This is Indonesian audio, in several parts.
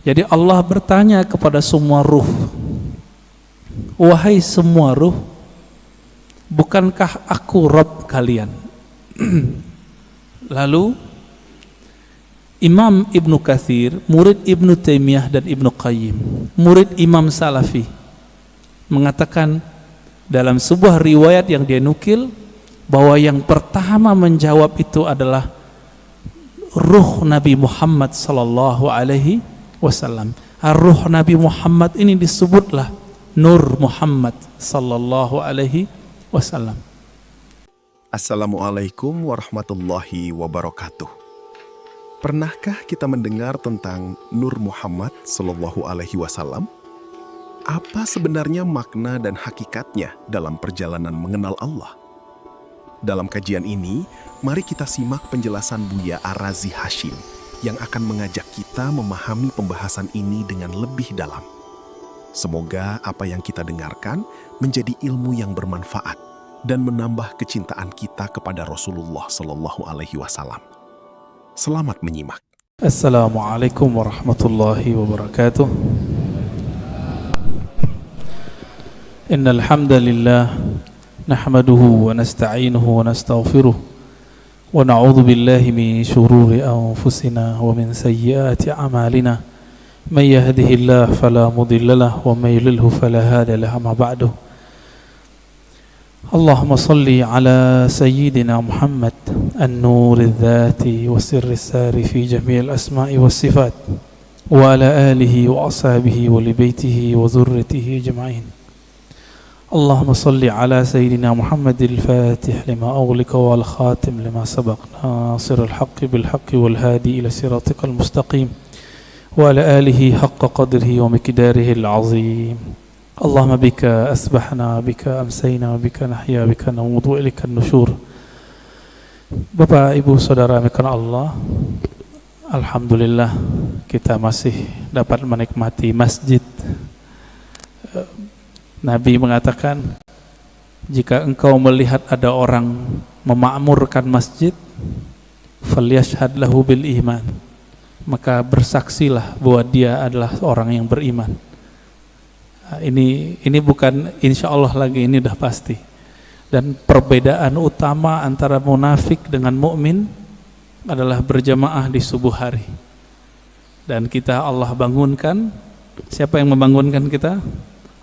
Jadi Allah bertanya kepada semua ruh, wahai semua ruh, bukankah aku Rabb kalian? Lalu Imam Ibnu Katsir, murid Ibnu Taimiyah dan Ibnu Qayyim, murid Imam Salafi, mengatakan dalam sebuah riwayat yang dia nukil bahwa yang pertama menjawab itu adalah ruh Nabi Muhammad sallallahu alaihi wasallam. Ruh Nabi Muhammad ini disebutlah Nur Muhammad sallallahu alaihi wasallam. Assalamualaikum warahmatullahi wabarakatuh. Pernahkah kita mendengar tentang Nur Muhammad sallallahu alaihi wasallam? Apa sebenarnya makna dan hakikatnya dalam perjalanan mengenal Allah? Dalam kajian ini, mari kita simak penjelasan Buya Ar-Razi Hashim yang akan mengajak kita memahami pembahasan ini dengan lebih dalam. Semoga apa yang kita dengarkan menjadi ilmu yang bermanfaat dan menambah kecintaan kita kepada Rasulullah Sallallahu Alaihi Wasallam. Selamat menyimak. Assalamualaikum warahmatullahi wabarakatuh. Innal hamdalillah nahmaduhu wa nasta'inuhu wa nastaghfiruh wa na'udzu billahi min shururi anfusina wa min sayyiati a'malina. Man yahdihillahu fala mudilla lahu wa man yudlilhu fala hadiya lahu. Amma ba'du. Allahumma salli ala sayyidina Muhammad an-nur adh-dhati wa sirri as-sari fi jami'il asma'i was sifat wa ala alihi wa ashabihi wa li baitihi wa dhurriyyatihi ajma'in. Allahumma salli ala sayyidina Muhammadil fatih lima ughliqa wal khatim lima sabaq nasirul haqqi bil haqqi wal hadi ila siratikal mustaqim wa ala alihi haqqa qadrihi wa miqdarihi al-azim. Allahumma bika asbahna, bika amsayna, bika nahya, bika namutu, ilika nusyur. Bapak, Ibu, Saudara amikan Allah, alhamdulillah kita masih dapat menikmati masjid. Nabi mengatakan, jika engkau melihat ada orang memakmurkan masjid, falyashhad lahu bil iman, maka bersaksilah bahwa dia adalah orang yang beriman. Ini bukan insya Allah lagi, ini udah pasti. Dan perbedaan utama antara munafik dengan mukmin adalah berjamaah di subuh hari. Dan kita Allah bangunkan. Siapa yang membangunkan kita?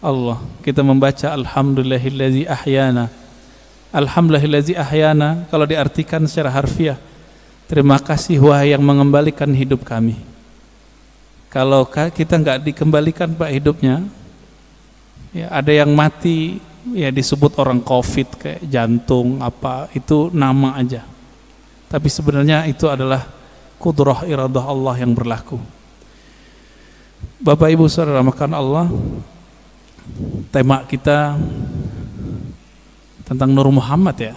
Allah. Kita membaca Alhamdulillahillazi ahyana. Alhamdulillahillazi ahyana kalau diartikan secara harfiah, terima kasih wahai yang mengembalikan hidup kami. Kalau kita nggak dikembalikan Pak hidupnya, ya, ada yang mati ya disebut orang COVID kayak jantung apa, itu nama aja. Tapi sebenarnya itu adalah kudrah iradah Allah yang berlaku. Bapak Ibu Saudara makan Allah, tema kita tentang Nur Muhammad ya.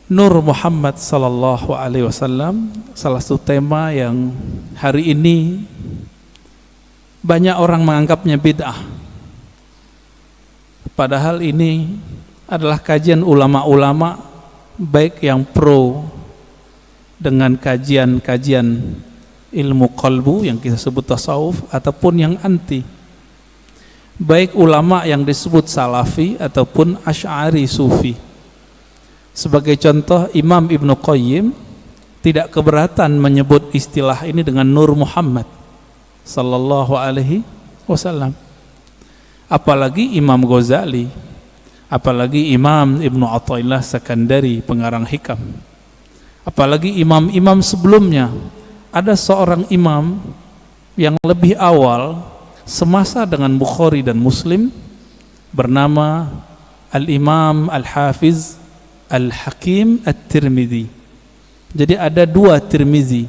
Nur Muhammad sallallahu alaihi wasallam salah satu tema yang hari ini banyak orang menganggapnya bid'ah. Padahal ini adalah kajian ulama-ulama, baik yang pro dengan kajian-kajian ilmu qalbu yang kita sebut tasawuf, ataupun yang anti, baik ulama yang disebut salafi ataupun asy'ari sufi. Sebagai contoh, Imam Ibnu Qayyim tidak keberatan menyebut istilah ini dengan Nur Muhammad sallallahu alaihi wasallam. Apalagi Imam Ghazali, apalagi Imam Ibnu Athaillah Sakandari pengarang Hikam, apalagi imam-imam sebelumnya. Ada seorang imam yang lebih awal semasa dengan Bukhari dan Muslim bernama Al-Imam Al-Hafiz Al-Hakim At-Tirmidzi. Jadi ada dua Tirmizi.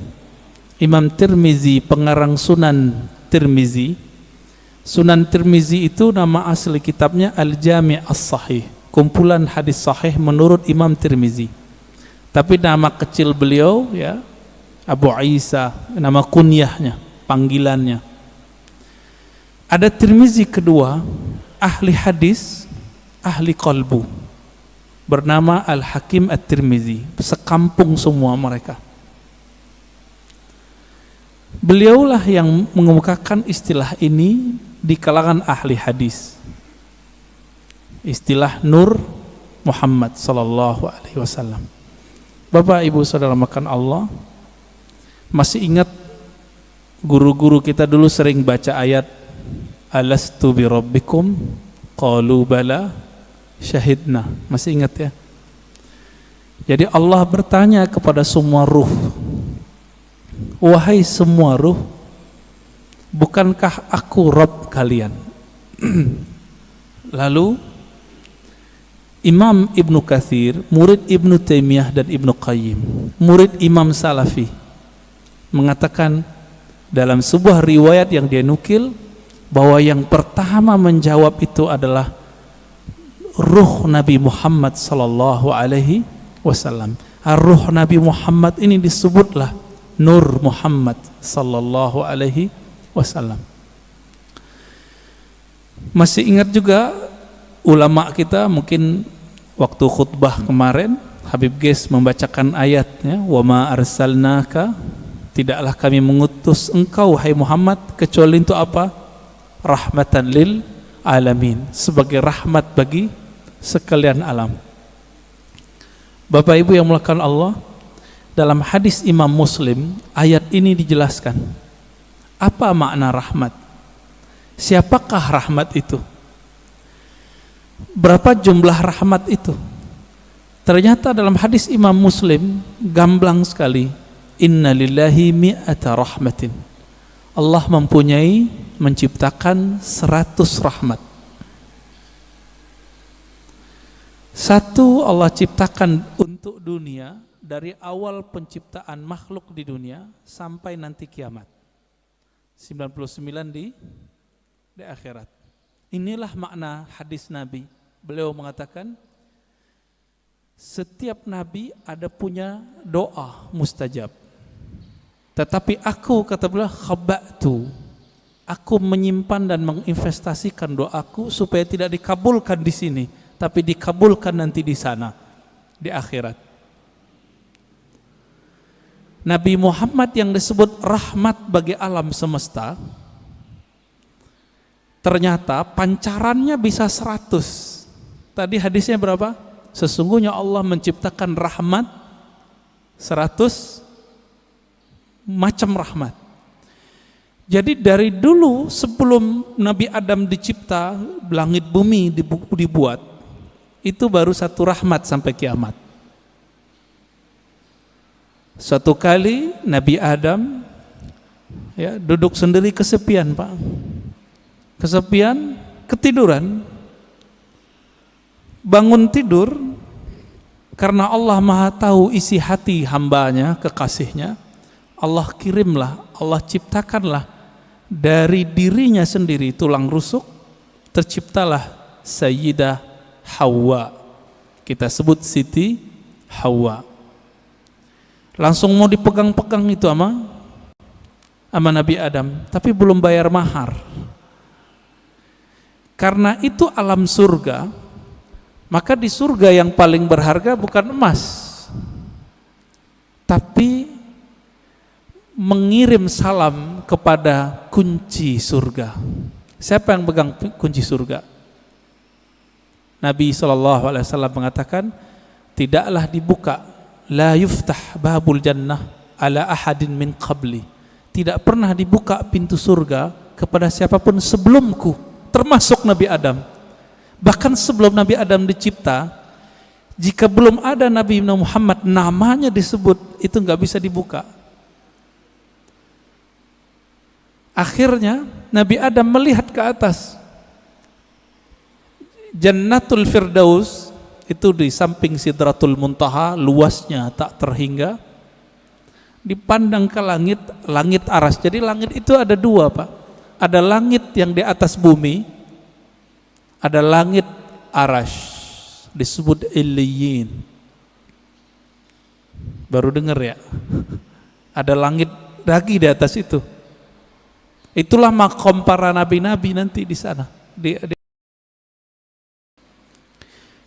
Imam Tirmizi pengarang Sunan Tirmizi. Sunan Tirmizi itu nama asli kitabnya Al-Jami' As-Sahih, kumpulan hadis sahih menurut Imam Tirmizi. Tapi nama kecil beliau ya Abu Isa, nama kunyahnya, panggilannya. Ada Tirmizi kedua, ahli hadis, ahli qalbu, bernama Al-Hakim At-Tirmizi. Sekampung semua mereka. Beliaulah yang mengemukakan istilah ini di kalangan ahli hadis. Istilah Nur Muhammad sallallahu alaihi wasallam. Bapak Ibu Saudara makan Allah, masih ingat guru-guru kita dulu sering baca ayat Alastu bi rabbikum qalu bala syahidna. Masih ingat ya? Jadi Allah bertanya kepada semua ruh, wahai semua ruh, bukankah aku Rabb kalian? Lalu Imam Ibnu Katsir, murid Ibnu Taimiyah dan Ibnu Qayyim, murid Imam Salafi, mengatakan dalam sebuah riwayat yang dia nukil bahwa yang pertama menjawab itu adalah ruh Nabi Muhammad sallallahu alaihi wasallam. Ruh Nabi Muhammad ini disebutlah Nur Muhammad sallallahu alaihi wasallam. Masih ingat juga ulama kita mungkin waktu khutbah kemarin Habib Ges membacakan ayatnya, wa ma arsalnaka, tidaklah kami mengutus engkau hai Muhammad kecuali untuk apa? Rahmatan lil alamin, sebagai rahmat bagi sekalian alam. Bapak Ibu yang mulakan Allah, dalam hadis Imam Muslim ayat ini dijelaskan apa makna rahmat, siapakah rahmat itu, berapa jumlah rahmat itu. Ternyata dalam hadis Imam Muslim gamblang sekali, inna lillahi mi'ata rahmatin, Allah mempunyai, menciptakan 100 rahmat. Satu Allah ciptakan untuk dunia dari awal penciptaan makhluk di dunia sampai nanti kiamat. 99 di akhirat. Inilah makna hadis Nabi. Beliau mengatakan setiap nabi ada punya doa mustajab. Tetapi aku, kata beliau, khaba'tu, aku menyimpan dan menginvestasikan doaku supaya tidak dikabulkan di sini, tapi dikabulkan nanti di sana, di akhirat. Nabi Muhammad yang disebut rahmat bagi alam semesta, ternyata pancarannya bisa 100. Tadi hadisnya berapa? Sesungguhnya Allah menciptakan rahmat 100 macam rahmat. Jadi dari dulu sebelum Nabi Adam dicipta, langit bumi dibuat, itu baru satu rahmat sampai kiamat. Suatu kali Nabi Adam ya duduk sendiri kesepian, Pak. Kesepian, ketiduran. Bangun tidur karena Allah Maha tahu isi hati hambanya, kekasihnya. Allah kirimlah, Allah ciptakanlah dari dirinya sendiri tulang rusuk, terciptalah Sayyidah Hawa. Kita sebut Siti Hawa. Langsung mau dipegang-pegang itu sama Nabi Adam, tapi belum bayar mahar. Karena itu alam surga, maka di surga yang paling berharga bukan emas, tapi mengirim salam kepada kunci surga. Siapa yang pegang kunci surga? Nabi SAW mengatakan, tidaklah dibuka, la yuftah babul jannah ala ahadin min qabli, tidak pernah dibuka pintu surga kepada siapapun sebelumku, termasuk Nabi Adam. Bahkan sebelum Nabi Adam dicipta, jika belum ada Nabi Muhammad namanya disebut, itu nggak bisa dibuka. Akhirnya Nabi Adam melihat ke atas, Jannatul Firdaus itu di samping Sidratul Muntaha, luasnya tak terhingga. Dipandang ke langit, langit aras. Jadi langit itu ada dua, Pak. Ada langit yang di atas bumi, ada langit arash, disebut Illiyin. Baru dengar ya? Ada langit lagi di atas itu. Itulah makom para nabi-nabi nanti di sana.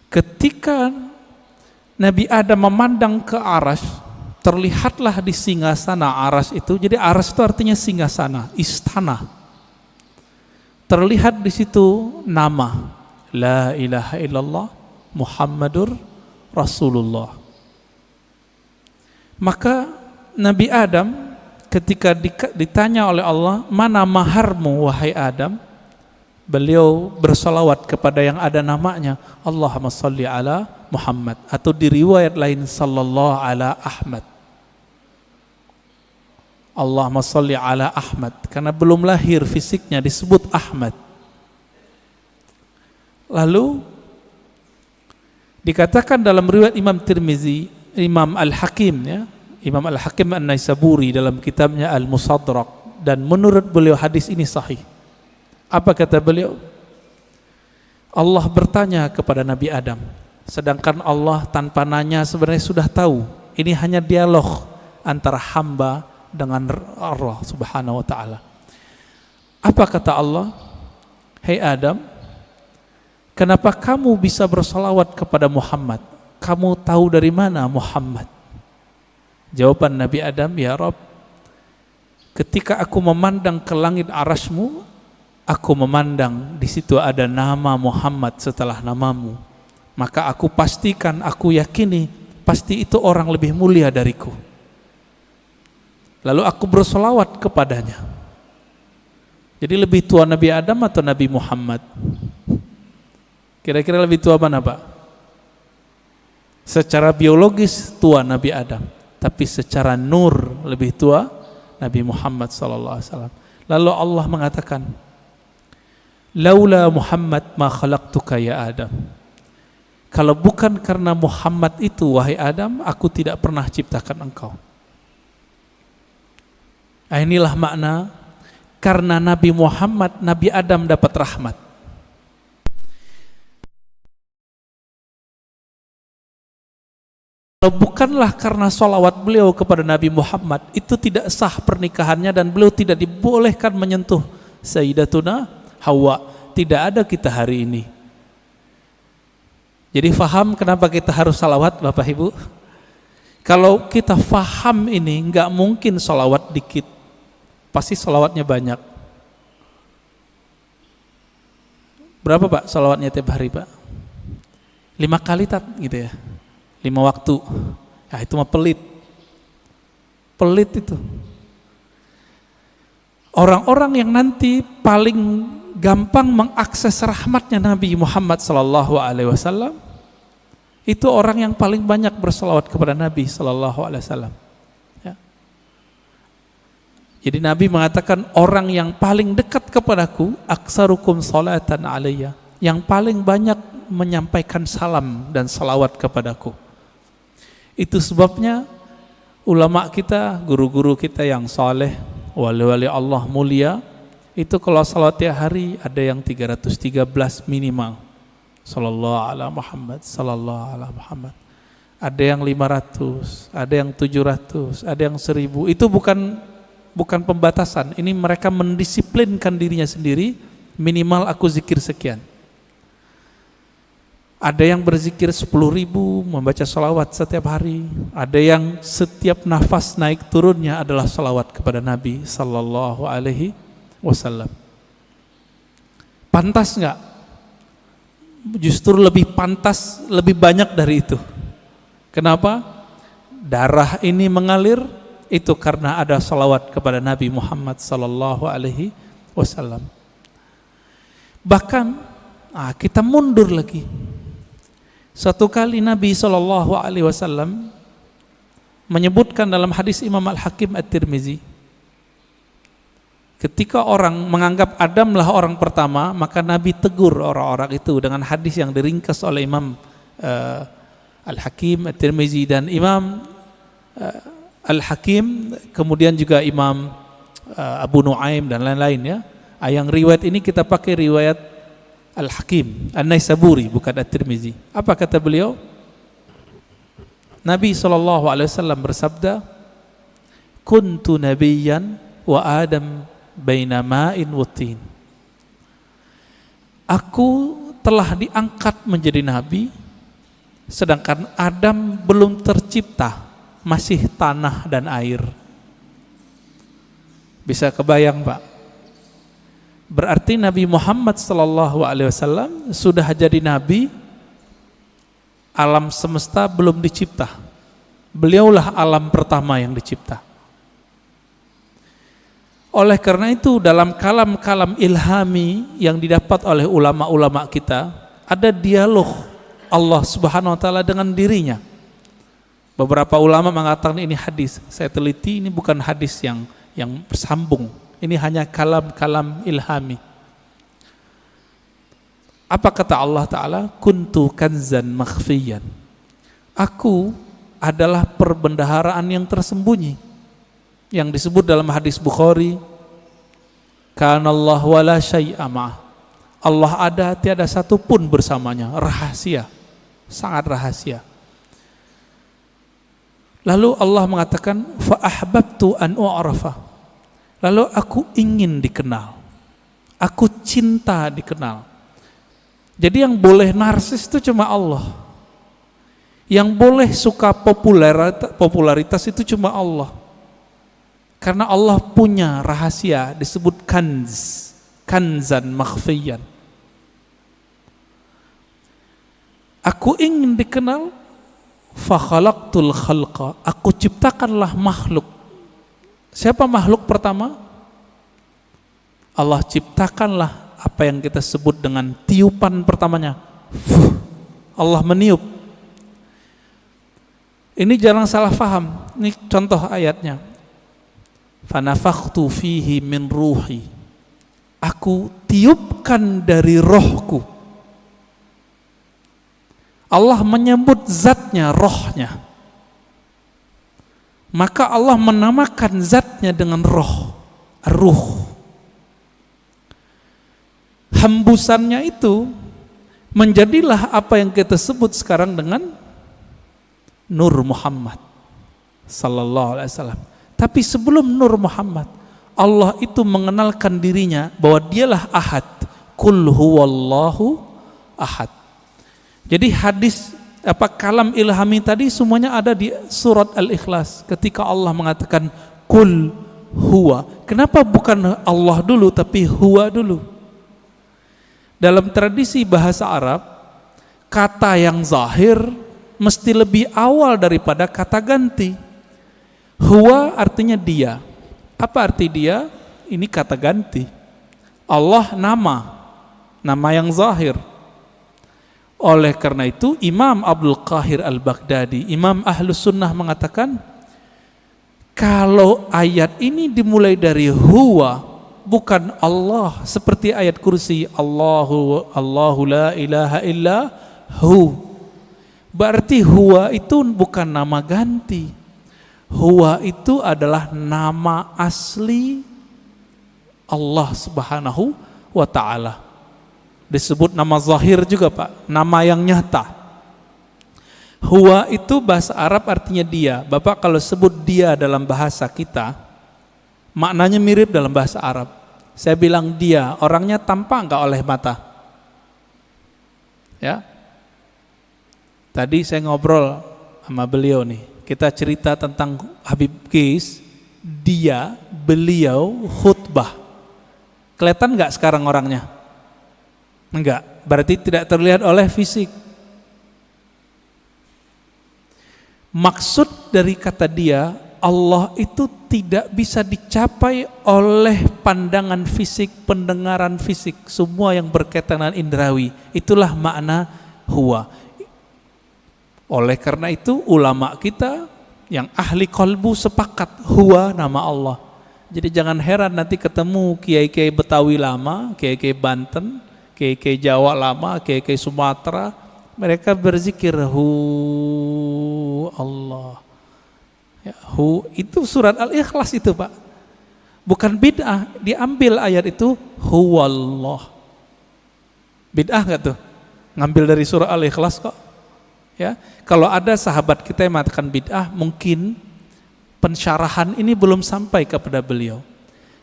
Ketika Nabi Adam memandang ke arash, terlihatlah di singgasana aras itu. Jadi aras itu artinya singgasana, istana. Terlihat di situ nama La ilaha illallah Muhammadur Rasulullah. Maka Nabi Adam ketika ditanya oleh Allah, mana maharmu wahai Adam? Beliau bersalawat kepada yang ada namanya, Allahumma salli ala Muhammad, atau di riwayat lain sallallahu ala Ahmad. Allahumma salli ala Ahmad, karena belum lahir fisiknya disebut Ahmad. Lalu dikatakan dalam riwayat Imam Tirmizi, Imam Al-Hakim ya, Imam Al-Hakim An-Naisaburi dalam kitabnya Al-Musadrak, dan menurut beliau hadis ini sahih. Apa kata beliau? Allah bertanya kepada Nabi Adam, sedangkan Allah tanpa nanya sebenarnya sudah tahu. Ini hanya dialog antara hamba dengan Allah Subhanahu wa taala. Apa kata Allah? Hei Adam, kenapa kamu bisa bersalawat kepada Muhammad? Kamu tahu dari mana Muhammad? Jawaban Nabi Adam, ya Rabb, ketika aku memandang ke langit arasmu, aku memandang di situ ada nama Muhammad setelah namamu. Maka aku pastikan, aku yakini pasti itu orang lebih mulia dariku. Lalu aku bersolawat kepadanya. Jadi lebih tua Nabi Adam atau Nabi Muhammad? Kira-kira lebih tua mana Pak? Secara biologis tua Nabi Adam, tapi secara nur lebih tua Nabi Muhammad SAW. Lalu Allah mengatakan, laula Muhammad ma khalaqtuka ya Adam. Kalau bukan karena Muhammad itu wahai Adam, aku tidak pernah ciptakan engkau. Inilah makna karena Nabi Muhammad, Nabi Adam dapat rahmat. Kalau bukanlah karena sholawat beliau kepada Nabi Muhammad, itu tidak sah pernikahannya dan beliau tidak dibolehkan menyentuh Sayyidatuna Hawa. Tidak ada kita hari ini. Jadi faham kenapa kita harus salawat Bapak Ibu? Kalau kita faham ini, nggak mungkin salawat dikit, pasti salawatnya banyak. Berapa Pak salawatnya tiap hari Pak? 5 kali tak gitu ya, 5 waktu. Nah itu mah pelit itu. Orang-orang yang nanti paling gampang mengakses rahmatnya Nabi Muhammad SAW itu orang yang paling banyak bersalawat kepada Nabi SAW. Ya. Jadi Nabi mengatakan orang yang paling dekat kepadaku aksarukum salatan alayya, yang paling banyak menyampaikan salam dan salawat kepadaku. Itu sebabnya ulama kita, guru-guru kita yang saleh, wali-wali Allah mulia, itu kalau salat tiap hari ada yang 313 minimal. Sallallahu ala Muhammad, sallallahu ala Muhammad. Ada yang 500, ada yang 700, ada yang 1000. Itu bukan pembatasan. Ini mereka mendisiplinkan dirinya sendiri, minimal aku zikir sekian. Ada yang berzikir 10.000, membaca salawat setiap hari. Ada yang setiap nafas naik turunnya adalah salawat kepada Nabi sallallahu alaihi wasallam. Pantas nggak? Justru lebih pantas, lebih banyak dari itu. Kenapa? Darah ini mengalir itu karena ada salawat kepada Nabi Muhammad sallallahu alaihi wasallam. Bahkan kita mundur lagi. Satu kali Nabi sallallahu alaihi wasallam menyebutkan dalam hadis Imam Al-Hakim At-Tirmizi, ketika orang menganggap Adamlah orang pertama, maka Nabi tegur orang-orang itu dengan hadis yang diringkas oleh Imam Al-Hakim At-Tirmizi dan Imam Al-Hakim, kemudian juga Imam Abu Nuaim dan lain-lain ya. Yang riwayat ini kita pakai riwayat Al-Hakim An-Naisaburi, bukan At-Tirmizi. Apa kata beliau? Nabi SAW bersabda, kuntu nabiyyan wa Adam baina ma'in wa tin. Aku telah diangkat menjadi nabi sedangkan Adam belum tercipta masih tanah dan air. Bisa kebayang Pak? Berarti Nabi Muhammad SAW sudah jadi Nabi, alam semesta belum dicipta. Beliaulah alam pertama yang dicipta. Oleh karena itu dalam kalam-kalam ilhami yang didapat oleh ulama-ulama kita, ada dialog Allah Subhanahu wa taala dengan dirinya. Beberapa ulama mengatakan ini hadis. Saya teliti, ini bukan hadis yang bersambung. Ini hanya kalam-kalam ilhami. Apa kata Allah Ta'ala? Kuntu kanzan makhfiyan. Aku adalah perbendaharaan yang tersembunyi. Yang disebut dalam hadis Bukhari, Kanallahu wa la syai'a ma'ah. Allah ada, tiada satu pun bersamanya. Rahasia, sangat rahasia. Lalu Allah mengatakan, fa ahbabtu an u'rafa. Lalu aku ingin dikenal. Aku cinta dikenal. Jadi yang boleh narsis itu cuma Allah. Yang boleh suka popularitas itu cuma Allah. Karena Allah punya rahasia disebut kanz, kanzan makhfiyan. Aku ingin dikenal, fa khalaqtul khalqa. Aku ciptakanlah makhluk. Siapa makhluk pertama? Allah ciptakanlah apa yang kita sebut dengan tiupan pertamanya. Allah meniup. Ini jangan salah faham. Ini contoh ayatnya. Fanafakhtu fihi min ruhi. Aku tiupkan dari rohku. Allah menyebut zatnya, rohnya. Maka Allah menamakan zatnya dengan roh, ruh. Hembusannya itu menjadilah apa yang kita sebut sekarang dengan Nur Muhammad sallallahu alaihi wasallam. Tapi sebelum Nur Muhammad, Allah itu mengenalkan dirinya bahwa dialah Ahad. Qul huwallahu ahad. Jadi hadis kalam ilhami tadi semuanya ada di surat Al-Ikhlas ketika Allah mengatakan Qul huwa. Kenapa bukan Allah dulu tapi huwa dulu? Dalam tradisi bahasa Arab, kata yang zahir mesti lebih awal daripada kata ganti. Huwa artinya dia. Apa arti dia? Ini kata ganti. Allah nama yang zahir. Oleh karena itu Imam Abdul Qahir Al-Baghdadi, Imam Ahlus Sunnah mengatakan, kalau ayat ini dimulai dari huwa, bukan Allah, seperti ayat kursi Allahu la ilaha illa hu, berarti huwa itu bukan nama ganti. Huwa itu adalah nama asli Allah Subhanahu wa ta'ala. Disebut nama zahir juga Pak, nama yang nyata. Huwa itu bahasa Arab artinya dia. Bapak kalau sebut dia dalam bahasa kita, maknanya mirip dalam bahasa Arab. Saya bilang dia, orangnya tampak enggak oleh mata? Ya. Tadi saya ngobrol sama beliau nih. Kita cerita tentang Habib Qais, beliau khutbah. Kelihatan enggak sekarang orangnya? Enggak, berarti tidak terlihat oleh fisik. Maksud dari kata dia, Allah itu tidak bisa dicapai oleh pandangan fisik, pendengaran fisik, semua yang berkaitan dengan indrawi. Itulah makna huwa. Oleh karena itu ulama kita yang ahli qalbu sepakat huwa nama Allah. Jadi jangan heran nanti ketemu kiai-kiai Betawi lama, kiai-kiai Banten, kiai-kiai Jawa lama, kiai-kiai Sumatera, mereka berzikir hu Allah. Ya, hu itu surat Al-Ikhlas itu Pak. Bukan bid'ah, diambil ayat itu huwallah. Bid'ah enggak tuh? Ngambil dari surah Al-Ikhlas kok. Ya, kalau ada sahabat kita yang mengatakan bid'ah, mungkin pensyarahan ini belum sampai kepada beliau.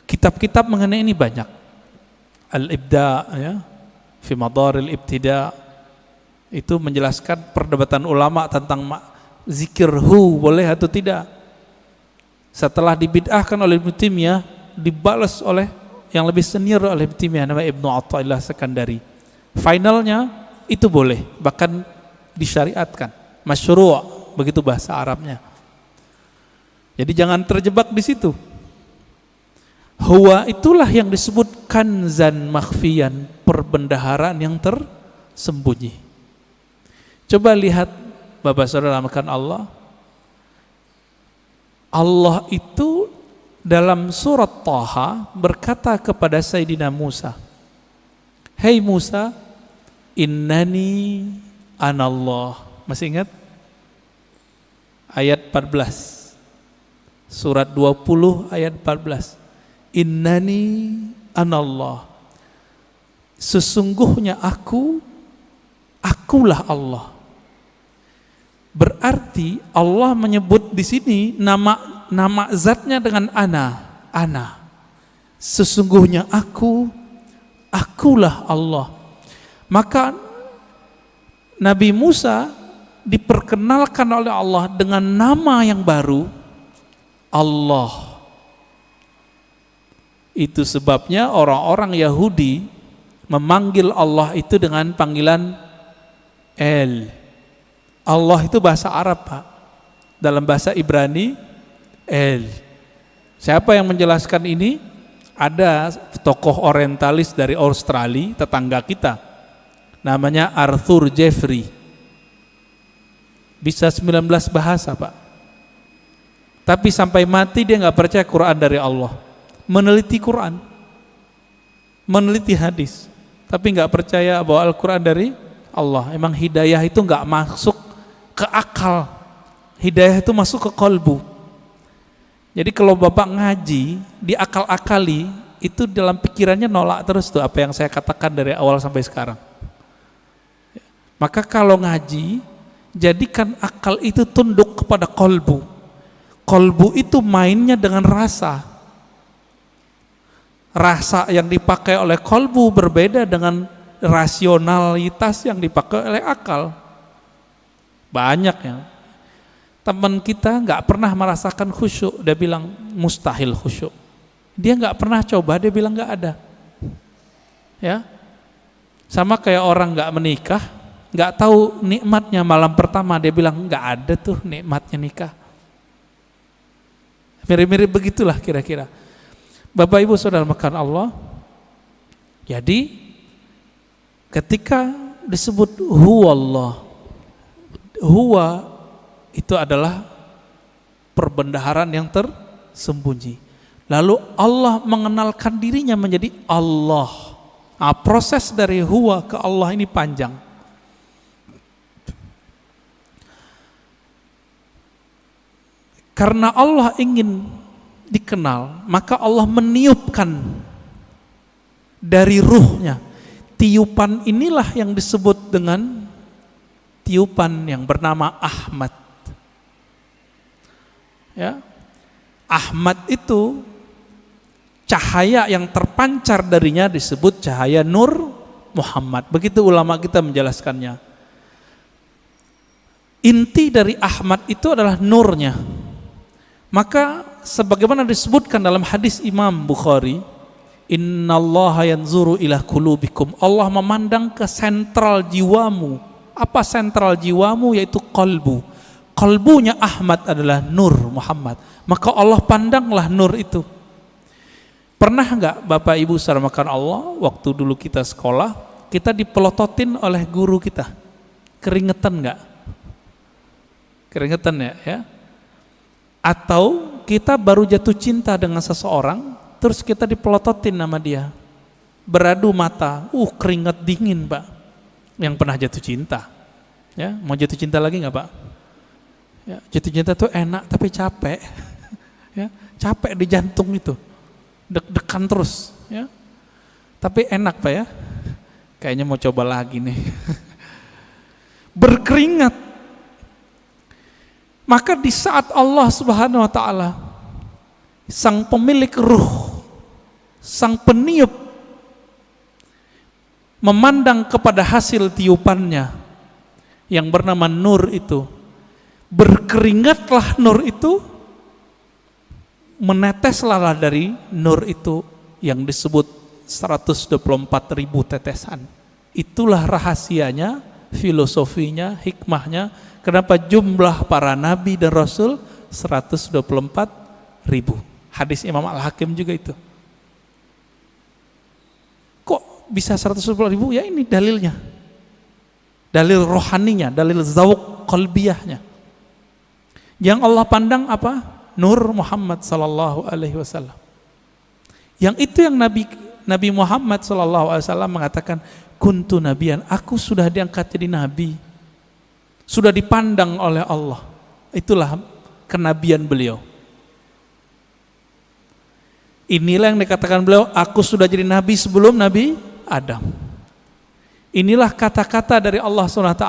Kitab-kitab mengenai ini banyak. Al-Ibda, ya, fi Madaril Ibtida, itu menjelaskan perdebatan ulama tentang Zikir hu boleh atau tidak? Setelah dibid'ahkan oleh Ibnu Taimiyah, dibalas oleh yang lebih senior oleh Ibnu Taimiyah, nama Ibnu Athaillah Sekandari. Finalnya itu boleh, bahkan disyariatkan, masyru', begitu bahasa Arabnya. Jadi jangan terjebak di situ. Huwa itulah yang disebut kanzan makhfiyan, perbendaharaan yang tersembunyi. Coba lihat Bapak Saudara makan Allah. Allah itu dalam surat Thaha berkata kepada Sayyidina Musa, "Hei Musa, innani anallah." Masih ingat? Ayat 14. Surat 20 ayat 14. Innani anallah. Sesungguhnya akulah Allah. Berarti Allah menyebut di sini nama zatnya dengan ana. Sesungguhnya akulah Allah. Maka Nabi Musa diperkenalkan oleh Allah dengan nama yang baru, Allah. Itu sebabnya orang-orang Yahudi memanggil Allah itu dengan panggilan El. Allah itu bahasa Arab, Pak. Dalam bahasa Ibrani, El. Siapa yang menjelaskan ini? Ada tokoh orientalis dari Australia, tetangga kita. Namanya Arthur Jeffrey. Bisa 19 bahasa, Pak. Tapi sampai mati dia nggak percaya Quran dari Allah. Meneliti Quran, meneliti hadis, tapi nggak percaya bahwa Al-Quran dari Allah. Emang hidayah itu nggak masuk ke akal, hidayah itu masuk ke kolbu. Jadi kalau Bapak ngaji, diakal-akali, itu dalam pikirannya nolak terus tuh apa yang saya katakan dari awal sampai sekarang. Maka kalau ngaji, jadikan akal itu tunduk kepada kolbu. Kolbu itu mainnya dengan rasa. Rasa yang dipakai oleh kolbu berbeda dengan rasionalitas yang dipakai oleh akal. Banyak ya. Teman kita nggak pernah merasakan khusyuk, dia bilang mustahil khusyuk. Dia nggak pernah coba, dia bilang nggak ada. Ya, sama kayak orang nggak menikah, nggak tahu nikmatnya malam pertama, dia bilang nggak ada tuh nikmatnya nikah. Mirip-mirip begitulah kira-kira. Bapak Ibu Saudara makan Allah. Jadi ketika disebut huwa Allah, huwa itu adalah perbendaharaan yang tersembunyi. Lalu Allah mengenalkan dirinya menjadi Allah. Nah, proses dari huwa ke Allah ini panjang. Karena Allah ingin dikenal, maka Allah meniupkan dari ruhnya. Tiupan inilah yang disebut dengan tiupan yang bernama Ahmad. Ya, Ahmad itu cahaya yang terpancar darinya disebut cahaya Nur Muhammad. Begitu ulama kita menjelaskannya. Inti dari Ahmad itu adalah nurnya. Maka sebagaimana disebutkan dalam hadis Imam Bukhari, innallaha yanzuru ila qulubikum. Allah memandang ke sentral jiwamu. Apa sentral jiwamu? Yaitu qalbu. Qalbunya Ahmad adalah Nur Muhammad. Maka Allah pandanglah nur itu. Pernah enggak Bapak Ibu saudara makan Allah, waktu dulu kita sekolah, kita dipelototin oleh guru kita? Keringetan enggak? Keringetan ya? Atau kita baru jatuh cinta dengan seseorang, terus kita dipelototin nama dia, beradu mata, keringat dingin, Pak. Yang pernah jatuh cinta, ya, mau jatuh cinta lagi nggak, Pak? Ya, jatuh cinta tuh enak tapi capek, ya, capek di jantung itu, deg-degan terus, ya. Tapi enak, Pak ya. Kayaknya mau coba lagi nih. Berkeringat. Maka di saat Allah Subhanahu wa taala, sang pemilik ruh, sang peniup, memandang kepada hasil tiupannya yang bernama nur itu, berkeringatlah nur itu, meneteslah dari nur itu yang disebut 124.000 tetesan. Itulah rahasianya, filosofinya, hikmahnya, kenapa jumlah para nabi dan rasul 124.000. Hadis Imam Al-Hakim juga itu. Kok bisa 124.000? Ya ini dalilnya. Dalil rohaninya, dalil zawq qalbiyahnya. Yang Allah pandang apa? Nur Muhammad sallallahu alaihi wasallam. Yang itu yang Nabi Muhammad sallallahu alaihi wasallam mengatakan, kuntu nabiyan, aku sudah diangkat jadi nabi. Sudah dipandang oleh Allah. Itulah kenabian beliau. Inilah yang dikatakan beliau, aku sudah jadi nabi sebelum Nabi Adam. Inilah kata-kata dari Allah SWT,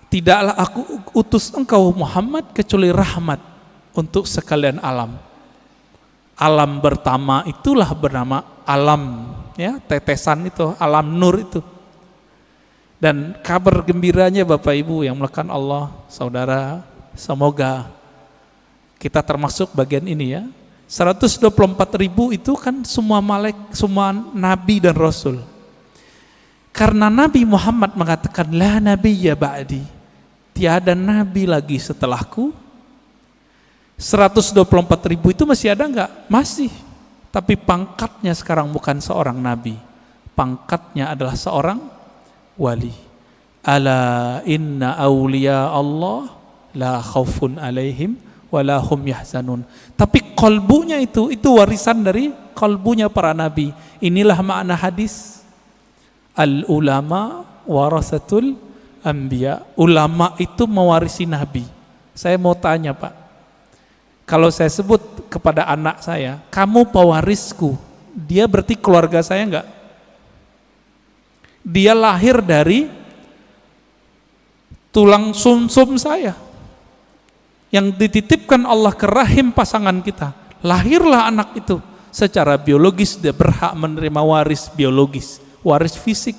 tidaklah aku utus engkau Muhammad kecuali rahmat untuk sekalian alam. Alam pertama itulah bernama alam, ya, tetesan itu, alam nur itu. Dan kabar gembiranya Bapak Ibu yang melakukan Allah, saudara, semoga kita termasuk bagian ini ya. 124.000 itu kan semua semua nabi dan rasul. Karena Nabi Muhammad mengatakan la nabiyya ba'di, tiada nabi lagi setelahku. 124.000 itu masih ada enggak? Masih. Tapi pangkatnya sekarang bukan seorang nabi. Pangkatnya adalah seorang wali. Ala inna awliya Allah la khaufun alaihim wala hum yahzanun. Tapi qalbunya itu warisan dari qalbunya para nabi. Inilah makna hadis al ulama warasatul anbiya. Ulama itu mewarisi nabi. Saya mau tanya Pak, kalau saya sebut kepada anak saya, kamu pewarisku, dia berarti keluarga saya enggak? Dia lahir dari tulang sumsum saya yang dititipkan Allah ke rahim pasangan kita. Lahirlah anak itu, secara biologis dia berhak menerima waris biologis, waris fisik.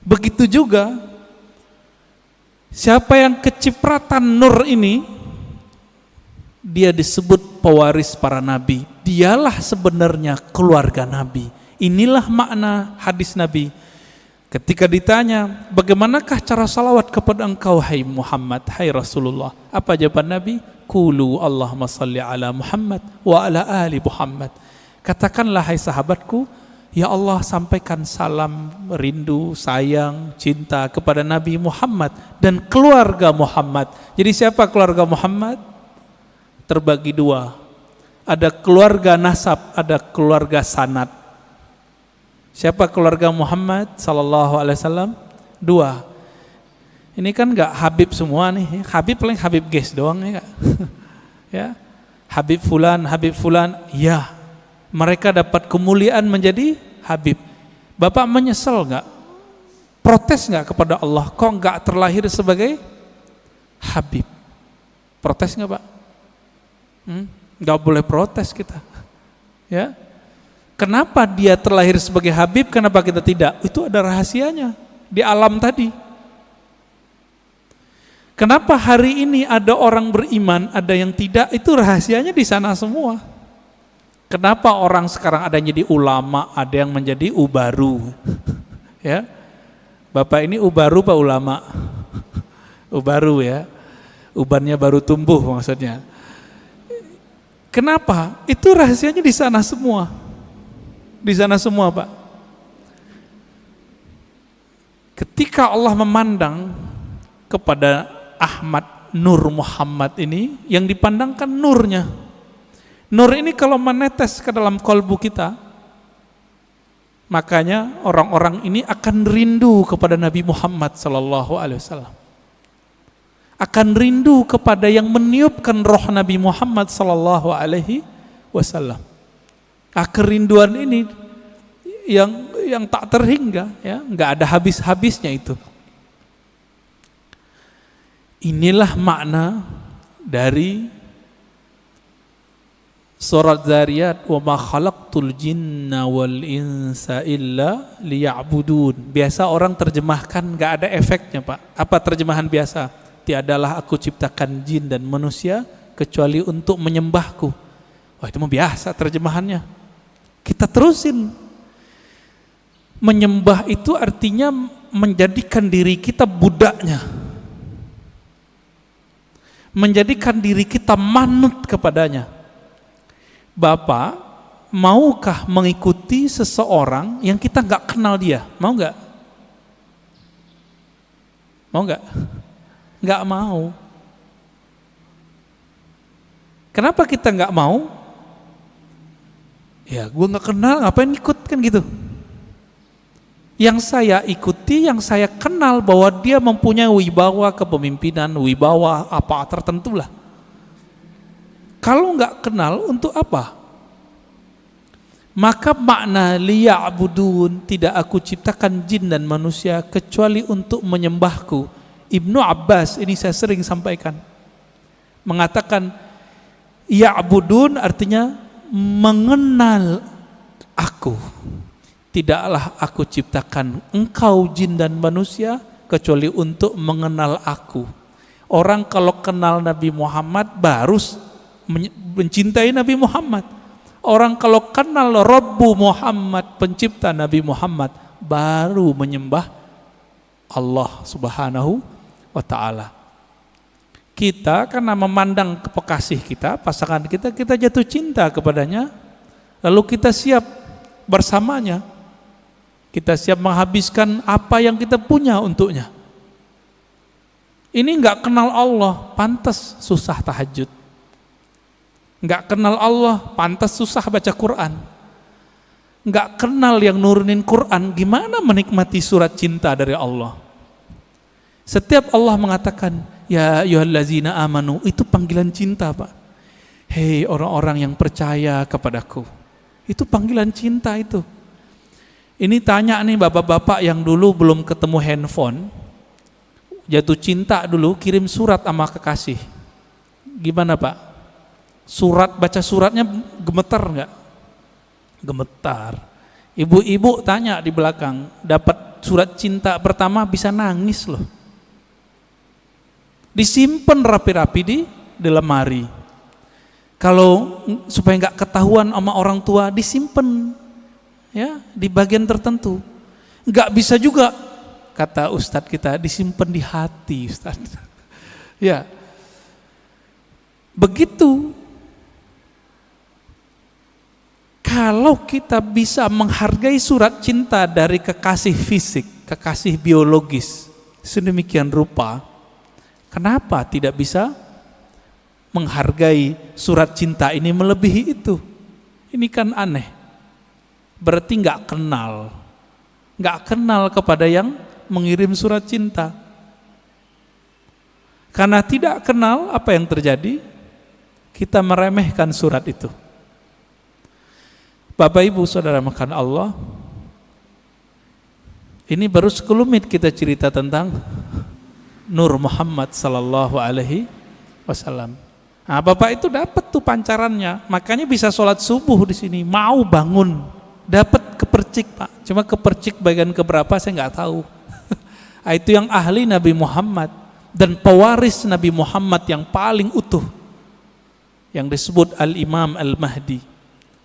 Begitu juga siapa yang kecipratan nur ini, dia disebut pewaris para nabi. Dialah sebenarnya keluarga nabi. Inilah makna hadis Nabi. Ketika ditanya, bagaimanakah cara salawat kepada engkau hai Muhammad, hai Rasulullah? Apa jawaban Nabi? Qulu Allahumma salli ala Muhammad wa ala ali Muhammad. Katakanlah hai sahabatku, ya Allah sampaikan salam, rindu, sayang, cinta kepada Nabi Muhammad dan keluarga Muhammad. Jadi siapa keluarga Muhammad? Terbagi dua. Ada keluarga nasab, ada keluarga sanad. Siapa keluarga Muhammad sallallahu alaihi wasallam? Dua. Ini kan enggak Habib semua nih. Habib paling Habib Ges doang ya enggak? Ya. Habib fulan, ya. Mereka dapat kemuliaan menjadi Habib. Bapak menyesal enggak? Protes enggak kepada Allah? Kok enggak terlahir sebagai Habib? Protes enggak, Pak? Enggak boleh protes kita. Ya. Kenapa dia terlahir sebagai Habib, kenapa kita tidak? Itu ada rahasianya di alam tadi. Kenapa hari ini ada orang beriman, ada yang tidak? Itu rahasianya di sana semua. Kenapa orang sekarang ada yang jadi ulama, ada yang menjadi ubaru? Ya, Bapak ini ubaru Pak ulama? Ubaru ya, ubannya baru tumbuh maksudnya. Kenapa? Itu rahasianya di sana semua. Di sana semua Pak. Ketika Allah memandang kepada Ahmad Nur Muhammad ini, yang dipandangkan nurnya. Nur ini kalau menetes ke dalam kalbu kita, makanya orang-orang ini akan rindu kepada Nabi Muhammad sallallahu alaihi wasallam. Akan rindu kepada yang meniupkan roh Nabi Muhammad sallallahu alaihi wasallam. Kerinduan ini yang tak terhingga, ya, nggak ada habis-habisnya itu. Inilah makna dari Surat Zariyat, wa ma khalaqtul jinna wal insa illa liya'budun. Biasa orang terjemahkan nggak ada efeknya, Pak. Apa terjemahan biasa? Tiadalah aku ciptakan jin dan manusia kecuali untuk menyembahku. Wah, itu mah biasa terjemahannya. Kita terusin. Menyembah itu artinya menjadikan diri kita budaknya. Menjadikan diri kita manut kepadanya. Bapak, maukah mengikuti seseorang yang kita nggak kenal dia? Mau nggak? Mau nggak? Nggak mau. Kenapa kita nggak mau? Ya, gue nggak kenal, ngapain ikut kan gitu. Yang saya ikuti, yang saya kenal bahwa dia mempunyai wibawa kepemimpinan, wibawa apa tertentu lah. Kalau nggak kenal, untuk apa? Maka makna liya'budun, tidak aku ciptakan jin dan manusia kecuali untuk menyembahku. Ibnu Abbas, ini saya sering sampaikan, mengatakan ya'budun artinya mengenal aku. Tidaklah aku ciptakan engkau jin dan manusia kecuali untuk mengenal aku. Orang kalau kenal Nabi Muhammad baru mencintai Nabi Muhammad. Orang kalau kenal Rabbu Muhammad, pencipta Nabi Muhammad, baru menyembah Allah Subhanahu wa ta'ala. Kita karena memandang kekasih kita, pasangan kita, kita jatuh cinta kepadanya, lalu kita siap bersamanya. Kita siap menghabiskan apa yang kita punya untuknya. Ini enggak kenal Allah, pantas susah tahajud. Enggak kenal Allah, pantas susah baca Quran. Enggak kenal yang nurunin Quran, gimana menikmati surat cinta dari Allah? Setiap Allah mengatakan, ya ayyuhallazina amanu, itu panggilan cinta, Pak. Hei orang-orang yang percaya kepadaku. Itu panggilan cinta itu. Ini tanya nih bapak-bapak yang dulu belum ketemu handphone, jatuh cinta dulu, kirim surat sama kekasih. Gimana, Pak? Surat, baca suratnya gemetar nggak? Gemetar. Ibu-ibu tanya di belakang, dapat surat cinta pertama bisa nangis loh. Disimpan rapi-rapi di lemari. Kalau supaya nggak ketahuan sama orang tua, disimpan ya di bagian tertentu. Nggak bisa juga, kata ustadz kita, disimpan di hati, ustadz. Ya, begitu. Kalau kita bisa menghargai surat cinta dari kekasih fisik, kekasih biologis, sedemikian rupa, kenapa tidak bisa menghargai surat cinta ini melebihi itu? Ini kan aneh. Berarti nggak kenal kepada yang mengirim surat cinta. Karena tidak kenal, apa yang terjadi? Kita meremehkan surat itu. Bapak Ibu Saudara makan Allah, ini baru sekelumit kita cerita tentang Nur Muhammad sallallahu alaihi wasallam. Nah, Bapak itu dapat tuh pancarannya, makanya bisa sholat subuh di sini, mau bangun, dapat kepercik, Pak. Cuma kepercik bagian keberapa saya nggak tahu. Itu yang ahli Nabi Muhammad dan pewaris Nabi Muhammad yang paling utuh, yang disebut Al-Imam Al-Mahdi.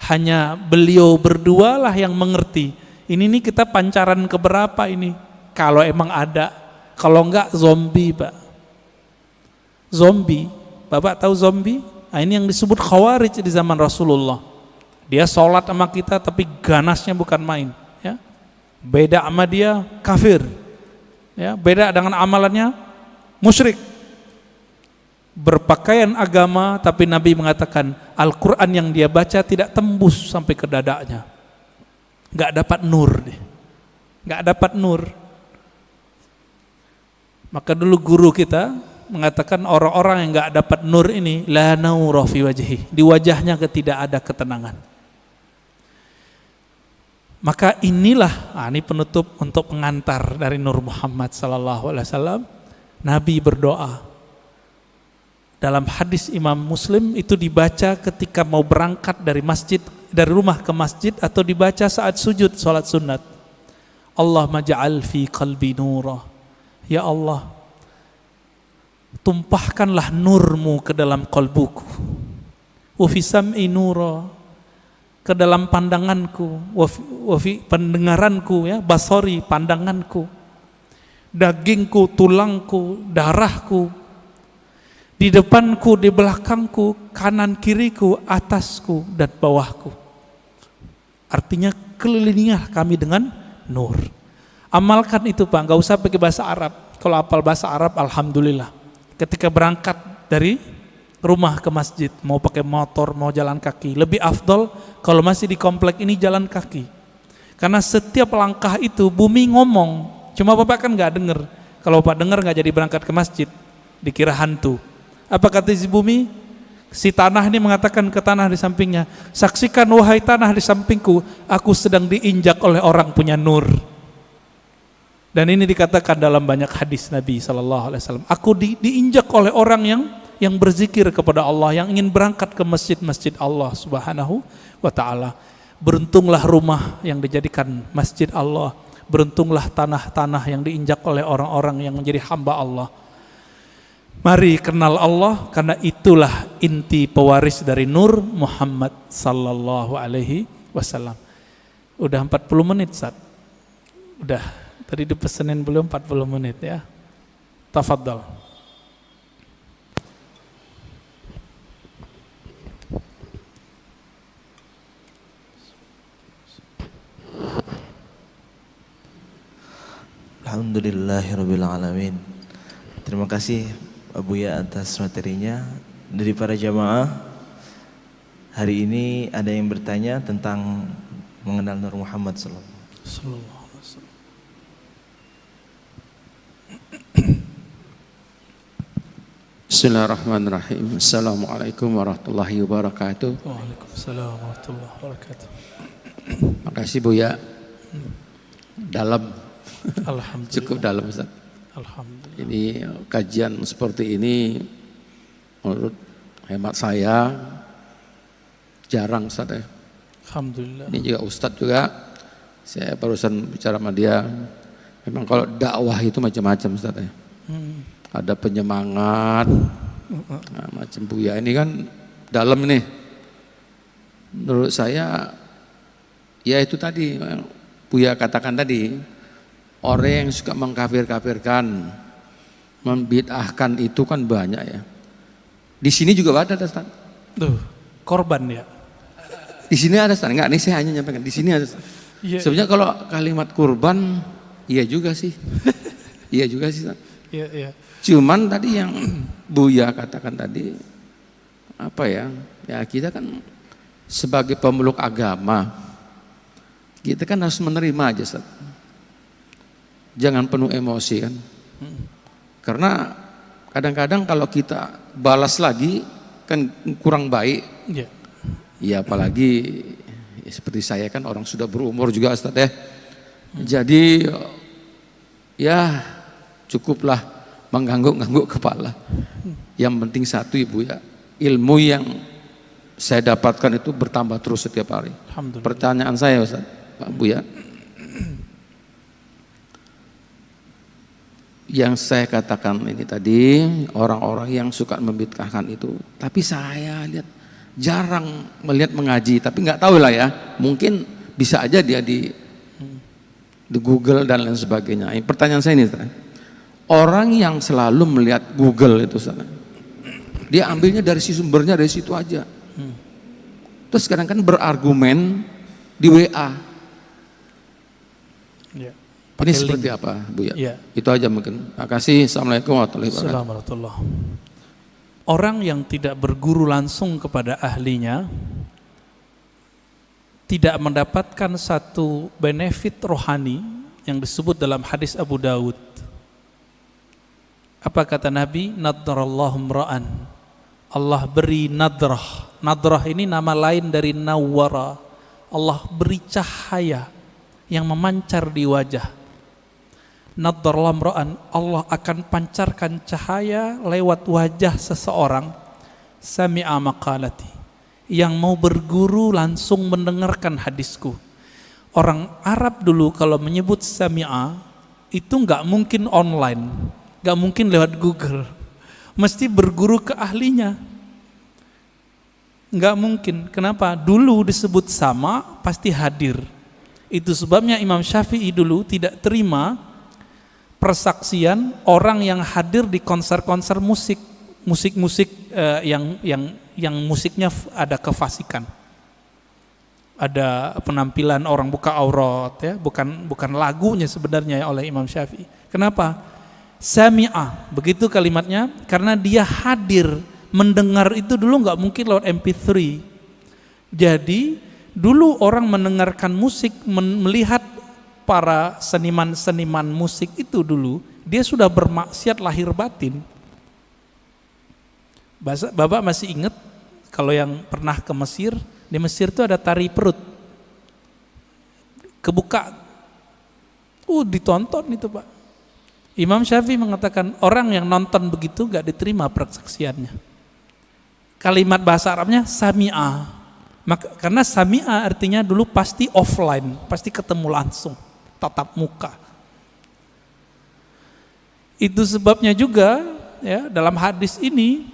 Hanya beliau berdua lah yang mengerti. Ini nih kita pancaran keberapa ini? Kalau emang ada, kalau enggak zombie, Pak. Zombie, Bapak tahu zombie? Nah, ini yang disebut khawarij di zaman Rasulullah. Dia sholat sama kita tapi ganasnya bukan main. Ya, beda sama dia kafir. Ya, beda dengan amalannya musyrik. Berpakaian agama, tapi Nabi mengatakan Al-Quran yang dia baca tidak tembus sampai ke dadanya. Gak dapat nur deh. Gak dapat nur. Maka dulu guru kita mengatakan orang-orang yang gak dapat nur ini la naura fi wajhi, di wajahnya tidak ada ketenangan. Maka inilah, ini penutup untuk pengantar dari Nur Muhammad sallallahu alaihi wasallam. Nabi berdoa, Dalam hadis Imam Muslim itu dibaca ketika mau berangkat dari masjid, dari rumah ke masjid, atau dibaca saat sujud salat sunat. Allahumma ja'al fi qalbi nura. Ya Allah, tumpahkanlah nurmu ke dalam kalbuku. Wa fi sam'i nura, ke dalam pandanganku. Wa fi pendengaranku, ya, basari, pandanganku. Dagingku, tulangku, darahku, di depanku, di belakangku, kanan kiriku, atasku dan bawahku. Artinya kelilingilah kami dengan nur. Amalkan itu Pak, gak usah pakai bahasa Arab. Kalau hafal bahasa Arab, alhamdulillah. Ketika berangkat dari rumah ke masjid, mau pakai motor, mau jalan kaki, lebih afdol kalau masih di komplek ini jalan kaki. Karena setiap langkah itu bumi ngomong. Cuma Bapak kan gak denger. Kalau Bapak denger gak jadi berangkat ke masjid, dikira hantu. Apa kata si bumi? Si tanah ini mengatakan ke tanah di sampingnya, saksikan wahai tanah di sampingku, aku sedang diinjak oleh orang punya nur. Dan ini dikatakan dalam banyak hadis Nabi SAW. Aku diinjak oleh orang yang berzikir kepada Allah, yang ingin berangkat ke masjid-masjid Allah Subhanahu wa ta'ala. Beruntunglah rumah yang dijadikan masjid Allah. Beruntunglah tanah-tanah yang diinjak oleh orang-orang yang menjadi hamba Allah. Mari kenal Allah, karena itulah inti pewaris dari Nur Muhammad sallallahu alaihi wasallam. Udah 40 menit, Ustaz. Udah, tadi dipesenin belum 40 menit ya. Tafadhal. Alhamdulillahirabbil alamin. Terima kasih Pak Buya atas materinya. Dari para jamaah, hari ini ada yang bertanya tentang mengenal Nur Muhammad sallallahu alaihi wasallam. Bismillahirrahmanirrahim. Assalamualaikum warahmatullahi wabarakatuh. Waalaikumsalam warahmatullahi wabarakatuh. Makasih Buya. Dalam. Alhamdulillah. Cukup dalam Ustaz. Alhamdulillah. Ini kajian seperti ini menurut hemat saya jarang Ustaz ya. Alhamdulillah. Ini juga Ustaz juga, saya barusan bicara sama dia, memang kalau dakwah itu macam-macam Ustaz ya. Ada penyemangat, nah, macam Buya ini kan dalam ini. Menurut saya, ya itu tadi Buya katakan tadi, orang yang suka mengkafir-kafirkan, membid'ahkan itu kan banyak ya. Di sini juga ada Ustaz. Tuh, korban ya. Di sini ada Ustaz. Enggak, ini saya hanya nyampaikan. Di sini ada Ustaz. Yeah. Sebenarnya kalau kalimat kurban, iya juga sih. Iya juga sih Ustaz. Iya, iya. Cuman tadi yang Buya katakan tadi, apa ya? Ya kita kan sebagai pemeluk agama, kita kan harus menerima aja Ustaz. Jangan penuh emosi kan. Karena kadang-kadang kalau kita balas lagi kan kurang baik. Yeah. Ya apalagi ya, seperti saya kan orang sudah berumur juga Ustaz ya. Jadi ya cukuplah mengangguk-angguk kepala. Yang penting satu Ibu ya, ilmu yang saya dapatkan itu bertambah terus setiap hari. Pertanyaan saya Ustaz, Pak Buya, yang saya katakan ini tadi, orang-orang yang suka membid'ahkan itu, tapi saya lihat jarang melihat mengaji, tapi nggak tahu lah ya, mungkin bisa aja dia di Google dan lain sebagainya. Pertanyaan saya ini, orang yang selalu melihat Google itu, dia ambilnya dari sumbernya dari situ aja. Terus kadang kan berargumen di WA. Ya. Ini seperti apa, Bu ya? Ya? Itu aja mungkin. Terima kasih. Assalamualaikum warahmatullahi wabarakatuh. Orang yang tidak berguru langsung kepada ahlinya tidak mendapatkan satu benefit rohani yang disebut dalam hadis Abu Dawud. Apa kata Nabi? Nadrallahu mra'an. Allah beri nadrah. Nadrah ini nama lain dari nawwara. Allah beri cahaya yang memancar di wajah. Naddarallahu imra'an, Allah akan pancarkan cahaya lewat wajah seseorang sami'a maqalati, yang mau berguru langsung mendengarkan hadisku. Orang Arab dulu kalau menyebut sami'a itu nggak mungkin online, nggak mungkin lewat Google, mesti berguru ke ahlinya. Nggak mungkin. Kenapa? Dulu disebut sama pasti hadir. Itu sebabnya Imam Syafi'i dulu tidak terima persaksian orang yang hadir di konser-konser musik yang musiknya ada kefasikan, ada penampilan orang buka aurat, ya, bukan lagunya sebenarnya oleh Imam Syafi'i. Kenapa? Sami'ah, begitu kalimatnya, karena dia hadir. Mendengar itu dulu nggak mungkin lewat MP3. Jadi dulu orang mendengarkan musik, melihat para seniman-seniman musik itu dulu, dia sudah bermaksiat lahir batin. Bapak masih ingat kalau yang pernah ke Mesir, di Mesir itu ada tari perut, kebuka, ditonton itu Pak. Imam Syafi'i mengatakan orang yang nonton begitu gak diterima persaksiannya. Kalimat bahasa Arabnya sami'a, karena sami'a artinya dulu pasti offline, pasti ketemu langsung, tatap muka. Itu sebabnya juga ya dalam hadis ini,